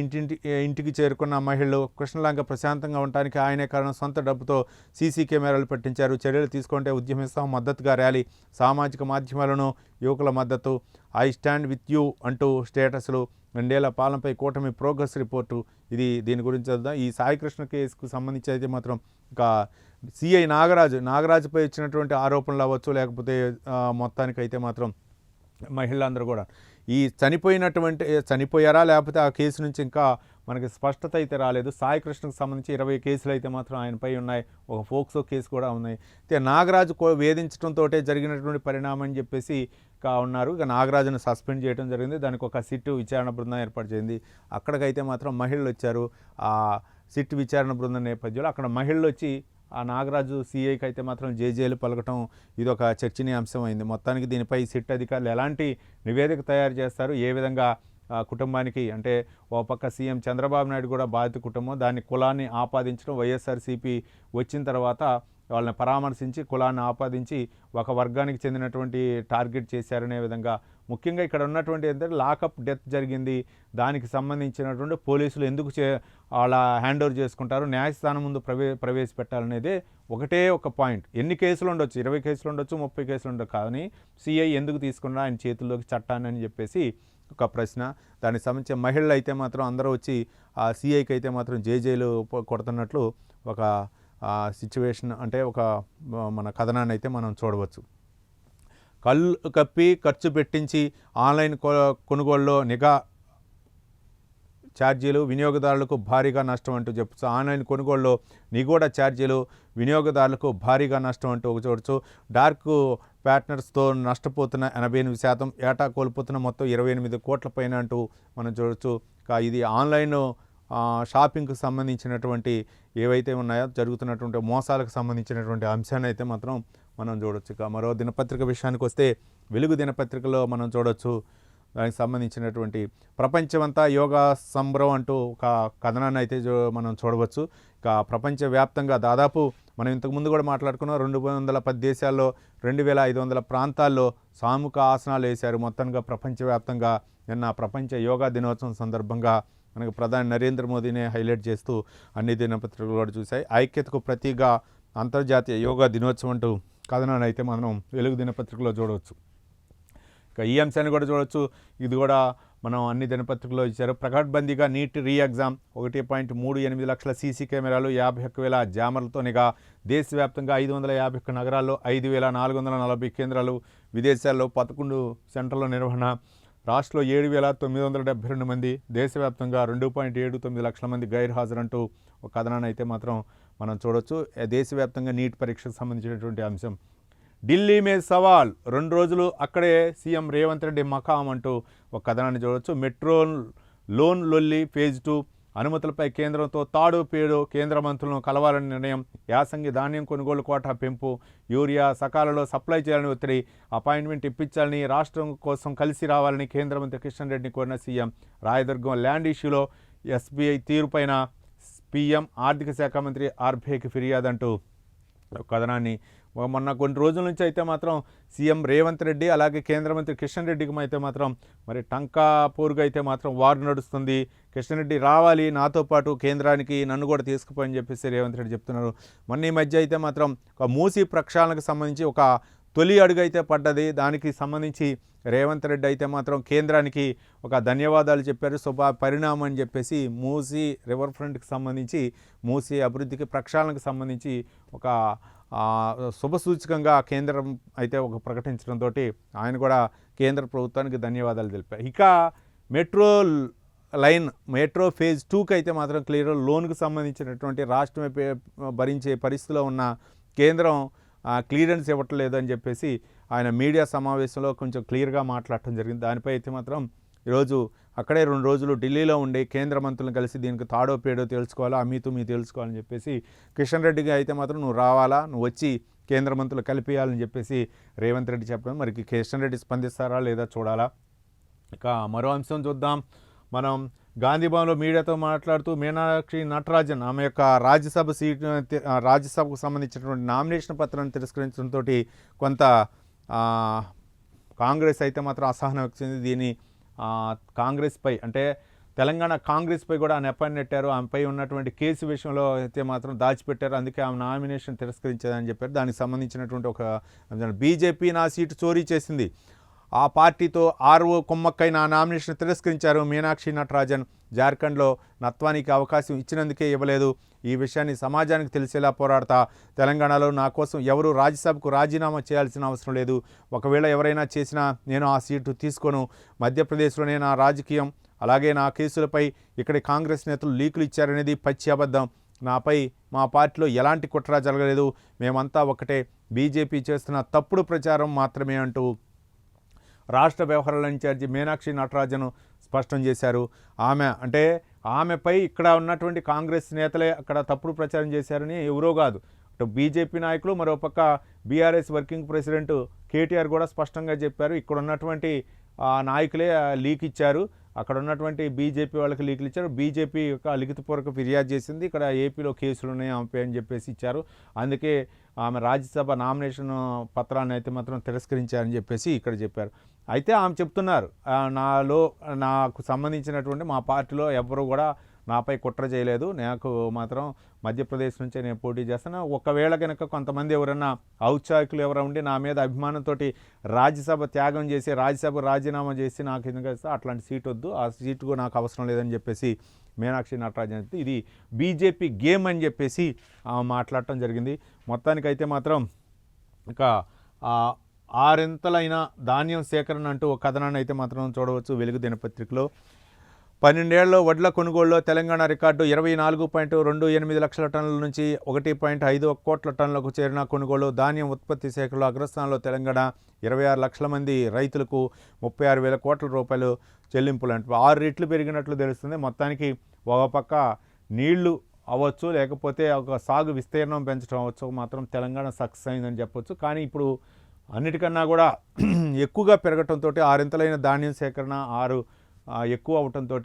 Speaker 1: ఇంటికి చేరుకున్న మహిళలు కృష్ణలంక ప్రశాంతంగా ఉండటానికి ఆయనే కారణం, సొంత డబ్బుతో సీసీ కెమెరాలు పెట్టించారు, చర్యలు తీసుకుంటే ఉద్యమిస్తాం, మద్దతుగా ర్యాలీ, సామాజిక మాధ్యమాలను యువకుల మద్దతు, ఐ స్టాండ్ విత్ యూ అంటూ స్టేటస్లు, 2 ఏళ్ల పాలనపై కూటమి ప్రోగ్రెస్ రిపోర్టు. దీని గురించి చదువుదాం. ఈ సాయికృష్ణ కేసుకు సంబంధించి అయితే మాత్రం సిఐ నాగరాజుపై వచ్చినటువంటి ఆరోపణలు అవ్వచ్చు, లేకపోతే మొత్తానికైతే మాత్రం మహిళలందరూ కూడా ఈ చనిపోయారా లేకపోతే ఆ కేసు నుంచి ఇంకా మనకి స్పష్టత అయితే రాలేదు. సాయికృష్ణకు సంబంధించి 20 కేసులు అయితే మాత్రం ఆయనపై ఉన్నాయి, ఒక ఫోక్సో కేసు కూడా ఉన్నాయి. అయితే నాగరాజు వేధించడంతో జరిగినటువంటి పరిణామం అని చెప్పేసి ఉన్నారు. ఇక నాగరాజును సస్పెండ్ చేయడం జరిగింది. దానికి ఒక సిట్ విచారణ బృందం ఏర్పాటు చేయింది. అక్కడికైతే మాత్రం మహిళలు వచ్చారు. ఆ సిట్ విచారణ బృందం నేపథ్యంలో అక్కడ మహిళలు వచ్చి ఆ నాగరాజు సీఐకి అయితే మాత్రం జేజేలు పలకటం ఇది ఒక చర్చనీయాంశం అయింది. మొత్తానికి దీనిపై సిట్ అధికారులు ఎలాంటి నివేదిక తయారు చేస్తారు, ఏ విధంగా కుటుంబానికి అంటే ఓ పక్క సీఎం చంద్రబాబు నాయుడు కూడా బాధిత కుటుంబం, దాన్ని కులాన్ని ఆపాదించడం, వైఎస్ఆర్సీపీ వచ్చిన తర్వాత వాళ్ళని పరామర్శించి కులాన్ని ఆపాదించి ఒక వర్గానికి చెందినటువంటి టార్గెట్ చేశారనే విధంగా ముఖ్యంగా ఇక్కడ ఉన్నటువంటి ఏంటంటే లాకప్ డెత్ జరిగింది, దానికి సంబంధించినటువంటి పోలీసులు ఎందుకు వాళ్ళ హ్యాండ్ ఓవర్ చేసుకుంటారు, న్యాయస్థానం ముందు ప్రవేశపెట్టాలనేదే ఒకటే ఒక పాయింట్. ఎన్ని కేసులు ఉండొచ్చు, 20 కేసులు ఉండొచ్చు, 30 కేసులు ఉండొచ్చు, కానీ సిఐ ఎందుకు తీసుకున్నా ఆయన చేతుల్లోకి చట్టాన్ని అని చెప్పేసి ఒక ప్రశ్న. దానికి సంబంధించిన మహిళలు అయితే మాత్రం అందరూ వచ్చి ఆ సిఐకి అయితే మాత్రం జేజేలు కొడుతున్నట్లు ఒక సిచ్యువేషన్ అంటే ఒక మన కథనాన్ని అయితే మనం చూడవచ్చు. కళ్ళు కప్పి ఖర్చు పెట్టించి ఆన్లైన్ కొనుగోలులో నిఘా ఛార్జీలు వినియోగదారులకు భారీగా నష్టం అంటూ చెప్పచ్చు. ఆన్లైన్ కొనుగోలులో నిగూఢ ఛార్జీలు వినియోగదారులకు భారీగా నష్టం అంటూ చూడవచ్చు. డార్క్ ప్యాటర్న్స్తో నష్టపోతున్న 88%, ఏటా కోల్పోతున్న మొత్తం 28 కోట్ల పైన అంటూ మనం చూడవచ్చు. ఇది ఆన్లైన్ షాపింగ్కి సంబంధించినటువంటి ఏవైతే ఉన్నాయో జరుగుతున్నటువంటి మోసాలకు సంబంధించినటువంటి అంశాన్ని అయితే మాత్రం మనం చూడవచ్చు. మరో దినపత్రిక విషయానికి వస్తే వెలుగు దినపత్రికలో మనం చూడవచ్చు. దానికి సంబంధించినటువంటి ప్రపంచమంతా యోగా సంబరం అంటూ ఒక కథనాన్ని అయితే మనం చూడవచ్చు. ప్రపంచవ్యాప్తంగా దాదాపు మనం ఇంతకుముందు కూడా మాట్లాడుకున్నాం, 210 దేశాల్లో 2500 ప్రాంతాల్లో సామూహిక ఆసనాలు వేశారు. మొత్తంగా ప్రపంచవ్యాప్తంగా నిన్న ప్రపంచ యోగా దినోత్సవం సందర్భంగా మనకు ప్రధాని నరేంద్ర మోదీనే హైలైట్ చేస్తూ అన్ని దినపత్రికలు కూడా చూశాయి. ఐక్యతకు ప్రతిగా అంతర్జాతీయ యోగా దినోత్సవం అంటూ కథనాన్ని అయితే మనం వెలుగు దినపత్రికలో చూడవచ్చు. ఈ అంశాన్ని కూడా చూడవచ్చు. ఇది కూడా మనం అన్ని దినపత్రికల్లో ఇచ్చారు. ప్రకటబందీగా నీట్ రీ ఎగ్జామ్, 1.38 లక్షల సీసీ కెమెరాలు, 51,000 జామర్లతో నిఘా, దేశవ్యాప్తంగా 551 నగరాల్లో 5,440 కేంద్రాలు, విదేశాల్లో 11 సెంటర్ల నిర్వహణ, రాష్ట్రంలో 7,972 మంది, దేశవ్యాప్తంగా 2.79 లక్షల మంది గైర్హాజరంటూ ఒక కథనాన్ని అయితే మాత్రం మనం చూడవచ్చు. దేశవ్యాప్తంగా నీట్ పరీక్షకు సంబంధించినటువంటి అంశం. ఢిల్లీ మే సవాల్, 2 రోజులు అక్కడే సీఎం రేవంత్ రెడ్డి మకాం అంటూ ఒక కథనాన్ని చూడవచ్చు. మెట్రో లోన్ లొల్లి ఫేజ్ 2, అనుమతులపై కేంద్రంతో తాడు పేడు, కేంద్ర మంత్రులను కలవాలని నిర్ణయం, యాసంగి ధాన్యం కొనుగోలు కోటా పెంపు, యూరియా సకాలంలో సప్లై చేయాలని ఒత్తిడి, అపాయింట్మెంట్ ఇప్పించాలని, రాష్ట్రం కోసం కలిసి రావాలని కేంద్ర మంత్రి కిషన్ రెడ్డిని కోరిన సీఎం, రాయదుర్గం ల్యాండ్ ఇష్యూలో ఎస్బీఐ తీరుపైన పీఎం ఆర్థిక శాఖ మంత్రి ఆర్బీఐకి ఫిర్యాదు అంటూ కథనాన్ని మొన్న కొన్ని రోజుల నుంచి అయితే మాత్రం సీఎం రేవంత్ రెడ్డి అలాగే కేంద్ర మంత్రి కిషన్ రెడ్డికి అయితే మాత్రం మరి టంకాపూర్గా అయితే మాత్రం వార్ నడుస్తుంది. కిషన్ రెడ్డి రావాలి నాతో పాటు కేంద్రానికి, నన్ను కూడా తీసుకుపోయని చెప్పేసి రేవంత్ రెడ్డి చెప్తున్నారు. మొన్న ఈ మధ్య అయితే మాత్రం ఒక మూసీ ప్రక్షాళనకు సంబంధించి ఒక తొలి అడుగు అయితే పడ్డది. దానికి సంబంధించి రేవంత్ రెడ్డి అయితే మాత్రం కేంద్రానికి ఒక ధన్యవాదాలు చెప్పారు. శుభ పరిణామం అని చెప్పేసి మూసీ రివర్ ఫ్రంట్కి సంబంధించి మూసీ అభివృద్ధికి ప్రక్షాళనకు సంబంధించి ఒక శుభసూచకంగా కేంద్రం అయితే ఒక ప్రకటించడంతో ఆయన కూడా కేంద్ర ప్రభుత్వానికి ధన్యవాదాలు తెలిపారు. ఇక మెట్రో ఫేజ్ 2కి అయితే మాత్రం క్లియర్ లోన్కు సంబంధించినటువంటి రాష్ట్రమే భరించే పరిస్థితిలో ఉన్న కేంద్రం క్లియరెన్స్ ఇవ్వట్లేదు అని చెప్పేసి ఆయన మీడియా సమావేశంలో కొంచెం క్లియర్గా మాట్లాడటం జరిగింది. దానిపై అయితే మాత్రం ఈరోజు అక్కడే 2 రోజులు ఢిల్లీలో ఉండి కేంద్ర మంత్రులను కలిసి దీనికి తాడో పేడో తెలుసుకోవాలా, అమీతు మీ తెలుసుకోవాలని చెప్పేసి కిషన్ రెడ్డికి అయితే మాత్రం నువ్వు రావాలా, నువ్వు వచ్చి కేంద్ర మంత్రులు కలిపేయాలని చెప్పేసి రేవంత్ రెడ్డి చెప్పడం, మరి కిషన్ రెడ్డి స్పందిస్తారా లేదా చూడాలా. ఇక మరో అంశం చూద్దాం. మనం గాంధీభవన్లో మీడియాతో మాట్లాడుతూ మీనాక్షి నటరాజన్ ఆమె యొక్క రాజ్యసభకు సంబంధించినటువంటి నామినేషన్ పత్రాన్ని తిరస్కరించడంతో కొంత కాంగ్రెస్ అయితే మాత్రం అసహనం వచ్చింది. దీన్ని కాంగ్రెస్పై అంటే తెలంగాణ కాంగ్రెస్పై కూడా నెపాన్ని నెట్టారు. ఆమెపై ఉన్నటువంటి కేసు విషయంలో అయితే మాత్రం దాచిపెట్టారు. అందుకే ఆమె నామినేషన్ తిరస్కరించేదని చెప్పారు. దానికి సంబంధించినటువంటి ఒక బీజేపీ నా సీటు చోరీ చేసింది, ఆ పార్టీతో ఆర్ఓ కుమ్మక్కై నా నామినేషన్ తిరస్కరించారు. మీనాక్షి నటరాజన్ జార్ఖండ్లో నత్వానికి అవకాశం ఇచ్చినందుకే ఇవ్వలేదు. ఈ విషయాన్ని సమాజానికి తెలిసేలా పోరాడతా. తెలంగాణలో నా కోసం ఎవరు రాజ్యసభకు రాజీనామా చేయాల్సిన అవసరం లేదు. ఒకవేళ ఎవరైనా చేసినా నేను ఆ సీటు తీసుకోను. మధ్యప్రదేశ్లోనే నా రాజకీయం, అలాగే నా కేసులపై ఇక్కడి కాంగ్రెస్ నేతలు లీకులు ఇచ్చారనేది పచ్చి అబద్ధం. నాపై మా పార్టీలో ఎలాంటి కుట్ర జరగలేదు. మేమంతా ఒకటే. బీజేపీ చేస్తున్న తప్పుడు ప్రచారం మాత్రమే అంటూ రాష్ట్ర వ్యవహారాల ఇన్ఛార్జి మీనాక్షి నటరాజన్ స్పష్టం చేశారు. ఆమెపై ఇక్కడ ఉన్నటువంటి కాంగ్రెస్ నేతలే అక్కడ తప్పుడు ప్రచారం చేశారని ఎవరో కాదు, అటు బీజేపీ నాయకులు, మరోపక్క బీఆర్ఎస్ వర్కింగ్ ప్రెసిడెంట్ కేటీఆర్ కూడా స్పష్టంగా చెప్పారు. ఇక్కడ ఉన్నటువంటి నాయకులే లీక్ ఇచ్చారు, అక్కడ ఉన్నటువంటి బీజేపీ వాళ్ళకి లీకులు ఇచ్చారు. బీజేపీ యొక్క లిఖితపూర్వక ఫిర్యాదు చేసింది, ఇక్కడ ఏపీలో కేసులు ఉన్నాయి ఆమెపై అని చెప్పేసి ఇచ్చారు. అందుకే ఆమె రాజ్యసభ నామినేషన్ పత్రాన్ని అయితే మాత్రం తిరస్కరించారని చెప్పేసి ఇక్కడ చెప్పారు. అయితే ఆమె చెప్తున్నారు, నాకు సంబంధించినటువంటి మా పార్టీలో ఎవరు కూడా నాపై కుట్ర చేయలేదు, నాకు మాత్రం మధ్యప్రదేశ్ నుంచే నేను పోటీ చేస్తాను. ఒకవేళ కనుక కొంతమంది ఎవరన్నా ఔత్సాహికులు ఎవరైనా ఉండి నా మీద అభిమానంతో రాజ్యసభ త్యాగం చేసి రాజ్యసభ రాజీనామా చేసి నాకు ఎందుకు ఇస్తా, అట్లాంటి సీట్ వద్దు, ఆ సీటు నాకు అవసరం లేదని చెప్పేసి మీనాక్షి నటరాజన్ ఇది బీజేపీ గేమ్ అని చెప్పేసి మాట్లాడటం జరిగింది. మొత్తానికైతే మాత్రం ఇక 6 ధాన్యం సేకరణ అంటూ ఒక కథనాన్ని అయితే మాత్రం చూడవచ్చు వెలుగు దినపత్రికలో. 12 ఏళ్లలో వడ్ల కొనుగోలులో తెలంగాణ రికార్డు 24.28 లక్షల టన్నుల నుంచి 1.5 కోట్ల టన్నులకు చేరిన కొనుగోలు. ధాన్యం ఉత్పత్తి శాఖలో అగ్రస్థానంలో తెలంగాణ. 26 లక్షల మంది రైతులకు 36,000 కోట్ల రూపాయలు చెల్లింపులు అంటే 6 రెట్లు పెరిగినట్లు తెలుస్తుంది. మొత్తానికి ఒక పక్క నీళ్లు అవ్వచ్చు, లేకపోతే ఒక సాగు విస్తీర్ణం పెంచడం అవ్వచ్చు, మాత్రం తెలంగాణ సక్సెస్ అయిందని చెప్పొచ్చు. కానీ ఇప్పుడు అన్నిటికన్నా కూడా ఎక్కువగా పెరగటంతో 6 ధాన్యం సేకరణ ఎక్కువ అవటంతో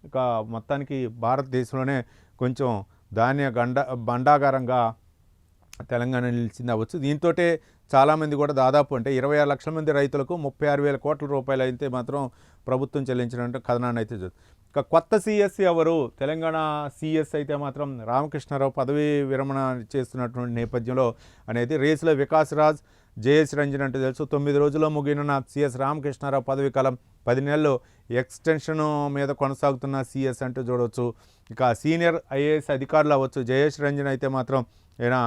Speaker 1: ఇక మొత్తానికి భారతదేశంలోనే కొంచెం ధాన్య భండాగారంగా తెలంగాణ నిలిచింది అవ్వచ్చు. దీంతో చాలామంది కూడా దాదాపు అంటే 26 లక్షల మంది రైతులకు 36,000 కోట్ల రూపాయలు అయితే మాత్రం ప్రభుత్వం చెల్లించినట్టు కథనాన్ని అయితే ఇక కొత్త సీఎస్ ఎవరు? తెలంగాణ సీఎస్ అయితే మాత్రం రామకృష్ణారావు పదవీ విరమణ చేస్తున్నటువంటి నేపథ్యంలో అనేది రేసులో వికాస్ రాజ్, జేఎస్ రంజన్ అంటే తెలుసు. 9 రోజుల్లో ముగిన సీఎస్ రామకృష్ణారావు పదవీ కాలం 10 నెలలు ఎక్స్టెన్షన్ మీద కొనసాగుతున్న సీఎస్ అంటూ చూడవచ్చు. ఇక సీనియర్ ఐఏఎస్ అధికారులు అవ్వచ్చు. జయేష్ రంజన్ అయితే మాత్రం ఈయన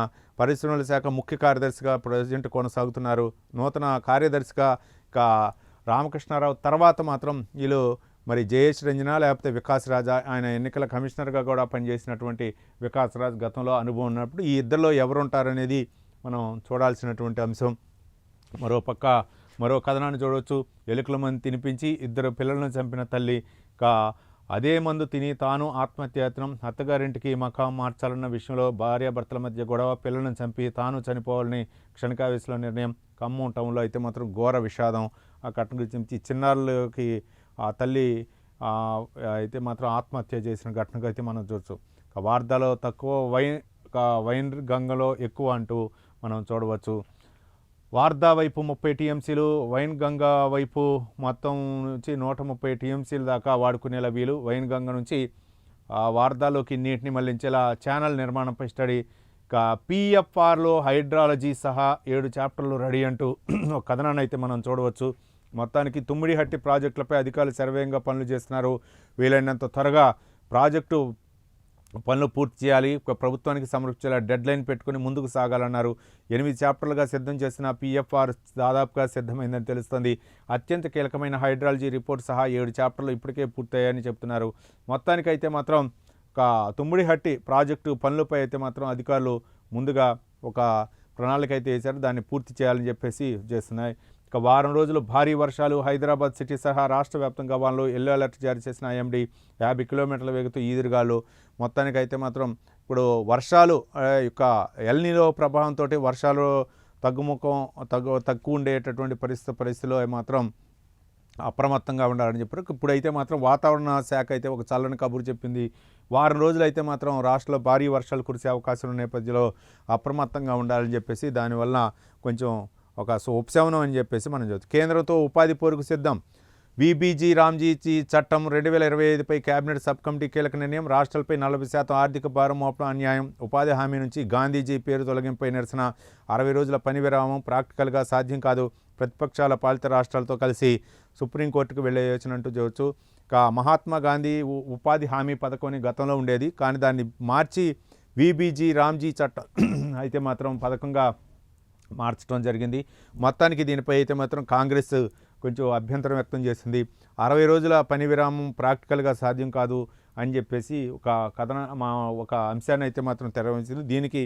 Speaker 1: పరిశ్రమల శాఖ ముఖ్య కార్యదర్శిగా ప్రజెంట్ కొనసాగుతున్నారు. నూతన కార్యదర్శిగా ఇక రామకృష్ణారావు తర్వాత మాత్రం వీళ్ళు మరి జయేష్ రంజన లేకపోతే వికాస్ రాజ్, ఆయన ఎన్నికల కమిషనర్గా కూడా పనిచేసినటువంటి వికాస్ రాజ్ గతంలో అనుభవం ఉన్నప్పుడు ఈ ఇద్దరిలో ఎవరు ఉంటారనేది మనం చూడాల్సినటువంటి అంశం. మరో కథనాన్ని చూడవచ్చు. ఎలుకల మందు తినిపించి 2 పిల్లలను చంపిన తల్లి. అదే మందు తిని తాను ఆత్మహత్యాయత్నం. అత్తగారింటికి మకాం మార్చాలన్న విషయంలో భార్యాభర్తల మధ్య గొడవ, పిల్లలను చంపి తాను చనిపోవాలని క్షణికావేశంలో నిర్ణయం. ఖమ్మం టౌన్లో అయితే మాత్రం ఘోర విషాదం. ఆ ఘటన గురించి చిన్నారులకి ఆ తల్లి అయితే మాత్రం ఆత్మహత్య చేసిన ఘటనకు అయితే మనం చూడవచ్చు. వార్దాలో తక్కువ వైన్ గంగలో ఎక్కువ అంటూ మనం చూడవచ్చు. వార్దా వైపు 30 టీఎంసీలు, వైన్ గంగా వైపు మొత్తం నుంచి 130 టీఎంసీల దాకా వాడుకునేలా వీలు. వైన్ గంగ నుంచి వార్దాలోకి నీటిని మళ్లించేలా ఛానల్ నిర్మాణంపై స్టడీ. ఇక పిఎఫ్ఆర్లో హైడ్రాలజీ సహా 7 చాప్టర్లు రెడీ అంటూ ఒక కథనాన్ని అయితే మనం చూడవచ్చు. మొత్తానికి తుమ్మిడిహట్టి ప్రాజెక్టులపై అధికారులు శరవేగంగా పనులు చేస్తున్నారు. వీలైనంత త్వరగా ప్రాజెక్టు పనులు పూర్తి చేయాలి, ప్రభుత్వానికి సమర్పించేలా డెడ్ లైన్ పెట్టుకుని ముందుకు సాగాలన్నారు. 8 చాప్టర్లుగా సిద్ధం చేసిన పిఎఫ్ఆర్ దాదాపుగా సిద్ధమైందని తెలుస్తుంది. అత్యంత కీలకమైన హైడ్రాలజీ రిపోర్ట్ సహా 7 చాప్టర్లు ఇప్పటికే పూర్తయ్యాయని చెప్తున్నారు. మొత్తానికైతే మాత్రం ఒక తుమ్మిడిహట్టి ప్రాజెక్టు పనులపై అయితే మాత్రం అధికారులు ముందుగా ఒక ప్రణాళిక అయితే వేశారు. దాన్ని పూర్తి చేయాలని చెప్పేసి చేస్తున్నాయి. ఇక వారం రోజులు భారీ వర్షాలు. హైదరాబాద్ సిటీ సహా రాష్ట్ర వ్యాప్తంగా వాళ్ళు ఎల్లో అలర్ట్ జారీ చేసిన ఐఎండీ 50 కిలోమీటర్ల వేగంతో ఈదురుగాలు. మొత్తానికైతే మాత్రం ఇప్పుడు వర్షాలు యొక్క ఎల్నినో ప్రభావంతో వర్షాలు తక్కువ ఉండేటటువంటి పరిస్థితిలో మాత్రం అప్రమత్తంగా ఉండాలని చెప్పారు. ఇప్పుడైతే మాత్రం వాతావరణ శాఖ అయితే ఒక చల్లని కబురు చెప్పింది. వారం రోజులైతే మాత్రం రాష్ట్రంలో భారీ వర్షాలు కురిసే అవకాశం ఉన్న నేపథ్యంలో అప్రమత్తంగా ఉండాలని చెప్పేసి దానివల్ల కొంచెం ఒక ఉపశమనం అని చెప్పేసి మనం చూద్దాం. కేంద్రంతో ఉపాధి పోరుకు సిద్ధం. వీబీజీ రామ్జీ చట్టం 2025పై కేబినెట్ సబ్ కమిటీ కీలక నిర్ణయం. రాష్ట్రాలపై 40% ఆర్థిక భారం మోపడం అన్యాయం. ఉపాధి హామీ నుంచి గాంధీజీ పేరు తొలగింపై నిరసన. 60 రోజుల పని విరామం ప్రాక్టికల్గా సాధ్యం కాదు. ప్రతిపక్షాల పాలిత రాష్ట్రాలతో కలిసి సుప్రీంకోర్టుకు వెళ్లే యోచన అంటూ చూడవచ్చు. మహాత్మా గాంధీ ఉపాధి హామీ పథకం గతంలో ఉండేది, కానీ దాన్ని మార్చి వీబీజీ రామ్జీ చట్టం అయితే మాత్రం పథకంగా మార్చడం జరిగింది. మొత్తానికి దీనిపై అయితే మాత్రం కాంగ్రెస్ కొంచెం అభ్యంతరం వ్యక్తం చేసింది. 60 రోజుల పని విరామం ప్రాక్టికల్గా సాధ్యం కాదు అని చెప్పేసి ఒక అంశాన్ని అయితే మాత్రం తెరవేసింది. దీనికి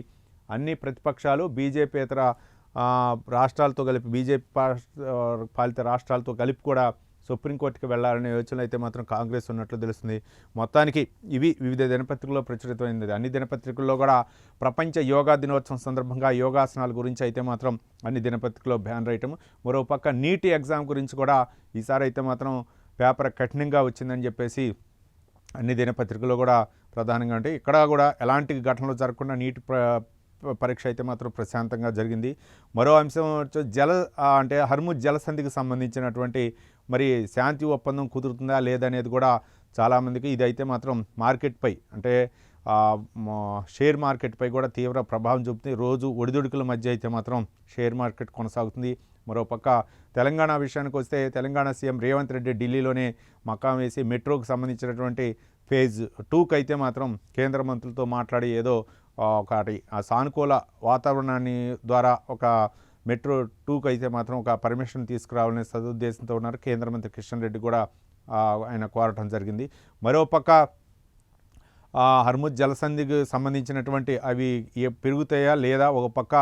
Speaker 1: అన్ని ప్రతిపక్షాలు బీజేపీయేతర రాష్ట్రాలతో కలిపి బీజేపీ పాలిత రాష్ట్రాలతో కలిపి కూడా సుప్రీంకోర్టుకి వెళ్లాలనే యోచన అయితే మాత్రం కాంగ్రెస్ ఉన్నట్లు తెలుస్తుంది. మొత్తానికి ఇవి వివిధ దినపత్రికల్లో ప్రచురితమైంది. అన్ని దినపత్రికల్లో కూడా ప్రపంచ యోగా దినోత్సవం సందర్భంగా యోగాసనాల గురించి అయితే మాత్రం అన్ని దినపత్రికల్లో బ్యాన్ రైటం. మరోపక్క నీటి ఎగ్జామ్ గురించి కూడా ఈసారి అయితే మాత్రం పేపర్ కఠినంగా వచ్చిందని చెప్పేసి అన్ని దినపత్రికల్లో కూడా ప్రధానంగా అంటే ఇక్కడ కూడా ఎలాంటి ఘటనలు జరగకుండా నీటి పరీక్ష అయితే మాత్రం ప్రశాంతంగా జరిగింది. మరో అంశం అంటే హర్ముజ్ జలసంధికి సంబంధించినటువంటి మరి శాంతి ఒప్పందం కుదురుతుందా లేదనేది కూడా చాలామందికి ఇదైతే మాత్రం మార్కెట్పై అంటే షేర్ మార్కెట్పై కూడా తీవ్ర ప్రభావం చూపుతుంది. రోజు ఒడిదుడుకుల మధ్య అయితే మాత్రం షేర్ మార్కెట్ కొనసాగుతుంది. మరోపక్క తెలంగాణ విషయానికి వస్తే తెలంగాణ సీఎం రేవంత్ రెడ్డి ఢిల్లీలోనే మకాం వేసి మెట్రోకు సంబంధించినటువంటి ఫేజ్ 2కి అయితే మాత్రం కేంద్ర మంత్రులతో మాట్లాడి ఏదో ఒకటి సానుకూల వాతావరణాన్ని ద్వారా ఒక మెట్రో 2కి అయితే మాత్రం ఒక పర్మిషన్ తీసుకురావాలనే సదుద్దేశంతో ఉన్నారు. కేంద్ర మంత్రి కిషన్ రెడ్డి కూడా ఆయన కోరటం జరిగింది. మరోపక్క హర్ముజ్ జలసంధికి సంబంధించినటువంటి అవి పెరుగుతాయా లేదా ఒక పక్క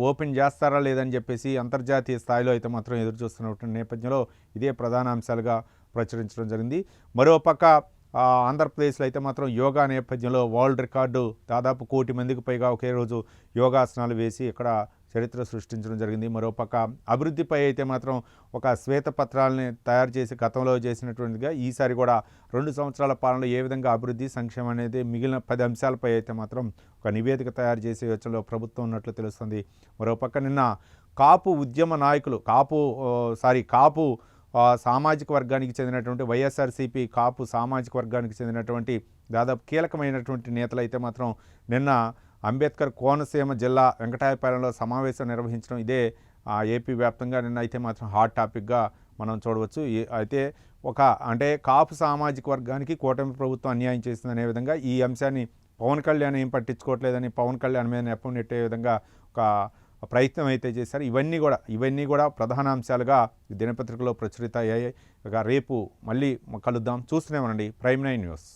Speaker 1: ఓపెన్ చేస్తారా లేదని చెప్పేసి అంతర్జాతీయ స్థాయిలో అయితే మాత్రం ఎదురు చూస్తున్నటువంటి నేపథ్యంలో ఇదే ప్రధాన అంశాలుగా ప్రచురించడం జరిగింది. మరోపక్క ఆంధ్రప్రదేశ్లో అయితే మాత్రం యోగా నేపథ్యంలో వరల్డ్ రికార్డు దాదాపు 1 కోటి మందికి పైగా ఒకే రోజు యోగాసనాలు వేసి ఇక్కడ చరిత్ర సృష్టించడం జరిగింది. మరోపక్క అభివృద్ధిపై అయితే మాత్రం ఒక శ్వేతపత్రాలని తయారు చేసి గతంలో చేసినటువంటిగా ఈసారి కూడా 2 సంవత్సరాల పాలనలో ఏ విధంగా అభివృద్ధి సంక్షేమం అనేది మిగిలిన 10 అంశాలపై అయితే మాత్రం ఒక నివేదిక తయారు చేసే యోచనలో ప్రభుత్వం ఉన్నట్లు తెలుస్తుంది. మరోపక్క నిన్న కాపు ఉద్యమ నాయకులు కాపు సామాజిక వర్గానికి చెందినటువంటి వైఎస్ఆర్సీపీ కాపు సామాజిక వర్గానికి చెందినటువంటి దాదాపు కీలకమైనటువంటి నేతలు అయితే మాత్రం నిన్న అంబేద్కర్ కోనసీమ జిల్లా వెంకటాయపాలెంలో సమావేశం నిర్వహించడం ఇదే ఏపీ వ్యాప్తంగా నిన్న అయితే మాత్రం హాట్ టాపిక్గా మనం చూడవచ్చు. అయితే అంటే కాపు సామాజిక వర్గానికి కూటమి ప్రభుత్వం అన్యాయం చేసిందనే విధంగా ఈ అంశాన్ని పవన్ కళ్యాణ్ ఏం పట్టించుకోవట్లేదని పవన్ కళ్యాణ్ మీద నెపం నెట్టే విధంగా ఒక ప్రయత్నం అయితే చేశారు. ఇవన్నీ కూడా ప్రధాన అంశాలుగా దినపత్రికలో ప్రచురిత అయ్యాయి. రేపు మళ్ళీ కలుద్దాం. చూస్తూనే ఉండండి ప్రైమ్ 9 న్యూస్.